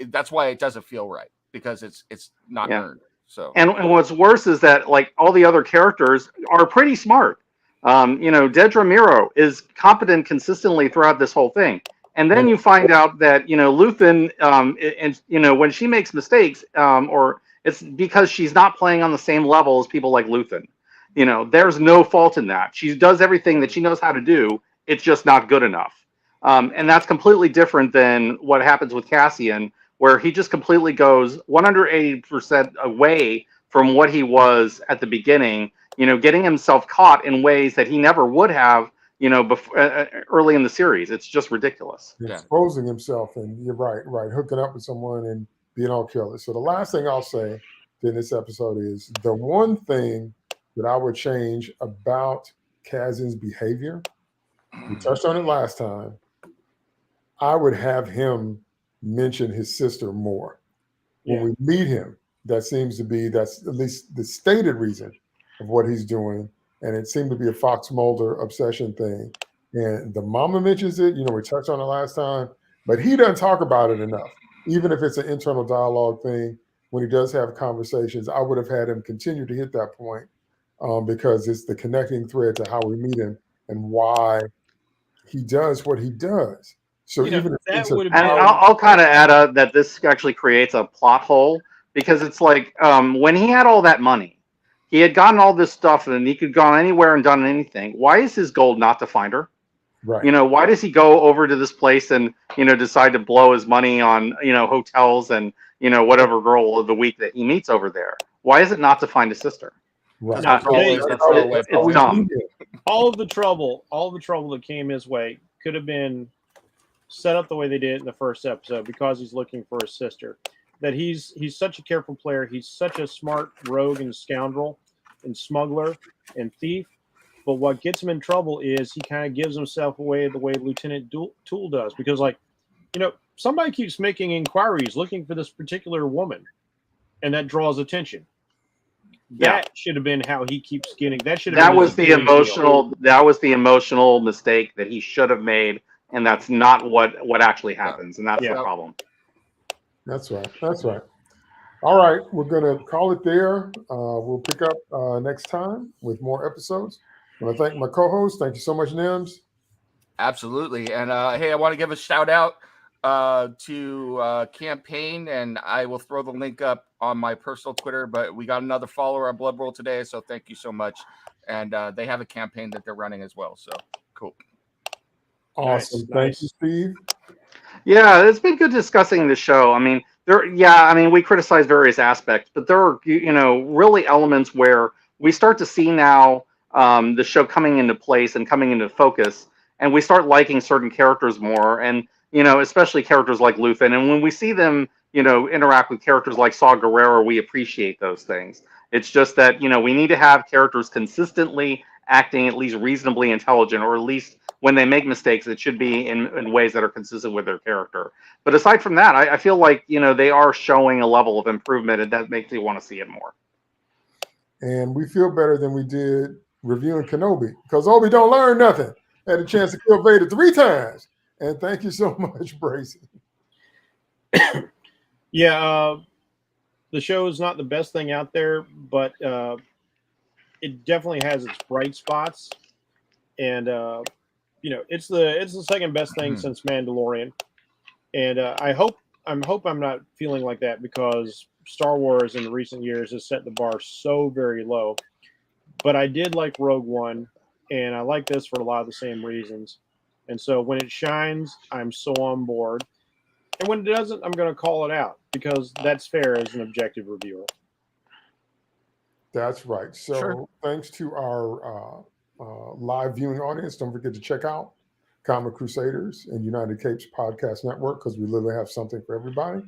Speaker 2: that's why it doesn't feel right, because it's not earned. So,
Speaker 3: and what's worse is that, like, all the other characters are pretty smart. Dedra Miro is competent consistently throughout this whole thing. And then you find out that, Luthen, when she makes mistakes, or it's because she's not playing on the same level as people like Luthen. There's no fault in that. She does everything that she knows how to do. It's just not good enough. And that's completely different than what happens with Cassian, where he just completely goes 180% away from what he was at the beginning, getting himself caught in ways that he never would have, before, early in the series. It's just ridiculous.
Speaker 1: Exposing himself, and you're right, hooking up with someone and being all careless. So the last thing I'll say in this episode is the one thing that I would change about Cassian's behavior. We touched on it last time. I would have him mention his sister more. When we meet him, that's at least the stated reason of what he's doing. And it seemed to be a Fox Mulder obsession thing. And the mama mentions it, we touched on it last time, but he doesn't talk about it enough. Even if it's an internal dialogue thing, when he does have conversations, I would have had him continue to hit that point, because it's the connecting thread to how we meet him and why he does what he does. So even if
Speaker 4: that
Speaker 1: it's a
Speaker 4: would have
Speaker 3: And
Speaker 4: been.
Speaker 3: I'll kind of add that this actually creates a plot hole because it's like when he had all that money, he had gotten all this stuff and he could gone anywhere and done anything. Why is his goal not to find her?
Speaker 1: right,
Speaker 3: Why does he go over to this place and decide to blow his money on hotels and whatever girl of the week that he meets over there? Why is it not to find his sister?
Speaker 1: right.
Speaker 2: That's always the throwaway
Speaker 3: It's
Speaker 2: point.
Speaker 3: dumb.
Speaker 4: all of the trouble that came his way could have been set up the way they did in the first episode because he's looking for his sister. That he's such a careful player. He's such a smart rogue and scoundrel and smuggler and thief. But what gets him in trouble is he kind of gives himself away the way Lieutenant Toole does. Because, somebody keeps making inquiries looking for this particular woman, and that draws attention. That should have been how he keeps getting.
Speaker 3: That was the emotional mistake that he should have made, and that's not what actually happens, and that's the problem.
Speaker 1: That's right. That's right. All right, we're gonna call it there. We'll pick up next time with more episodes. I want to thank my co-host. Thank you so much, Nims.
Speaker 2: Absolutely. And hey, I want to give a shout out to Campaign, and I will throw the link up on my personal Twitter. But we got another follower on Blood Roll today, so thank you so much. And they have a campaign that they're running as well. So cool.
Speaker 1: Awesome. Thank you, Steve.
Speaker 3: Yeah, it's been good discussing the show. I mean, we criticize various aspects, but there are really elements where we start to see now the show coming into place and coming into focus, and we start liking certain characters more, and especially characters like Luthen. And when we see them interact with characters like Saw Gerrera, we appreciate those things. It's just that we need to have characters consistently acting at least reasonably intelligent, or at least when they make mistakes, it should be in ways that are consistent with their character. But aside from that, I feel like they are showing a level of improvement, and that makes me want to see it more.
Speaker 1: And we feel better than we did reviewing Kenobi, because Obi don't learn nothing. Had a chance to kill Vader 3 times. And thank you so much, Bracey.
Speaker 4: The show is not the best thing out there, but it definitely has its bright spots, and it's the second best thing since Mandalorian. And I hope I'm not feeling like that, because Star Wars in recent years has set the bar so very low. But I did like Rogue One, and I like this for a lot of the same reasons. And so when it shines, I'm so on board. And when it doesn't, I'm going to call it out, because that's fair as an objective reviewer.
Speaker 1: That's right. So thanks to our live viewing audience. Don't forget to check out Comic Crusaders and United Capes Podcast Network, because we literally have something for everybody.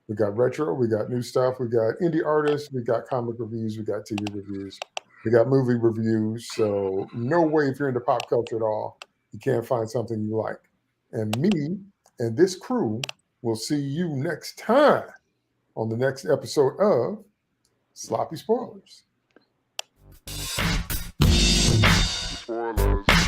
Speaker 1: We got retro, we got new stuff, we got indie artists, we got comic reviews, we got TV reviews, we got movie reviews. So no way, if you're into pop culture at all, you can't find something you like. And me and this crew will see you next time on the next episode of Sloppy Spoilers.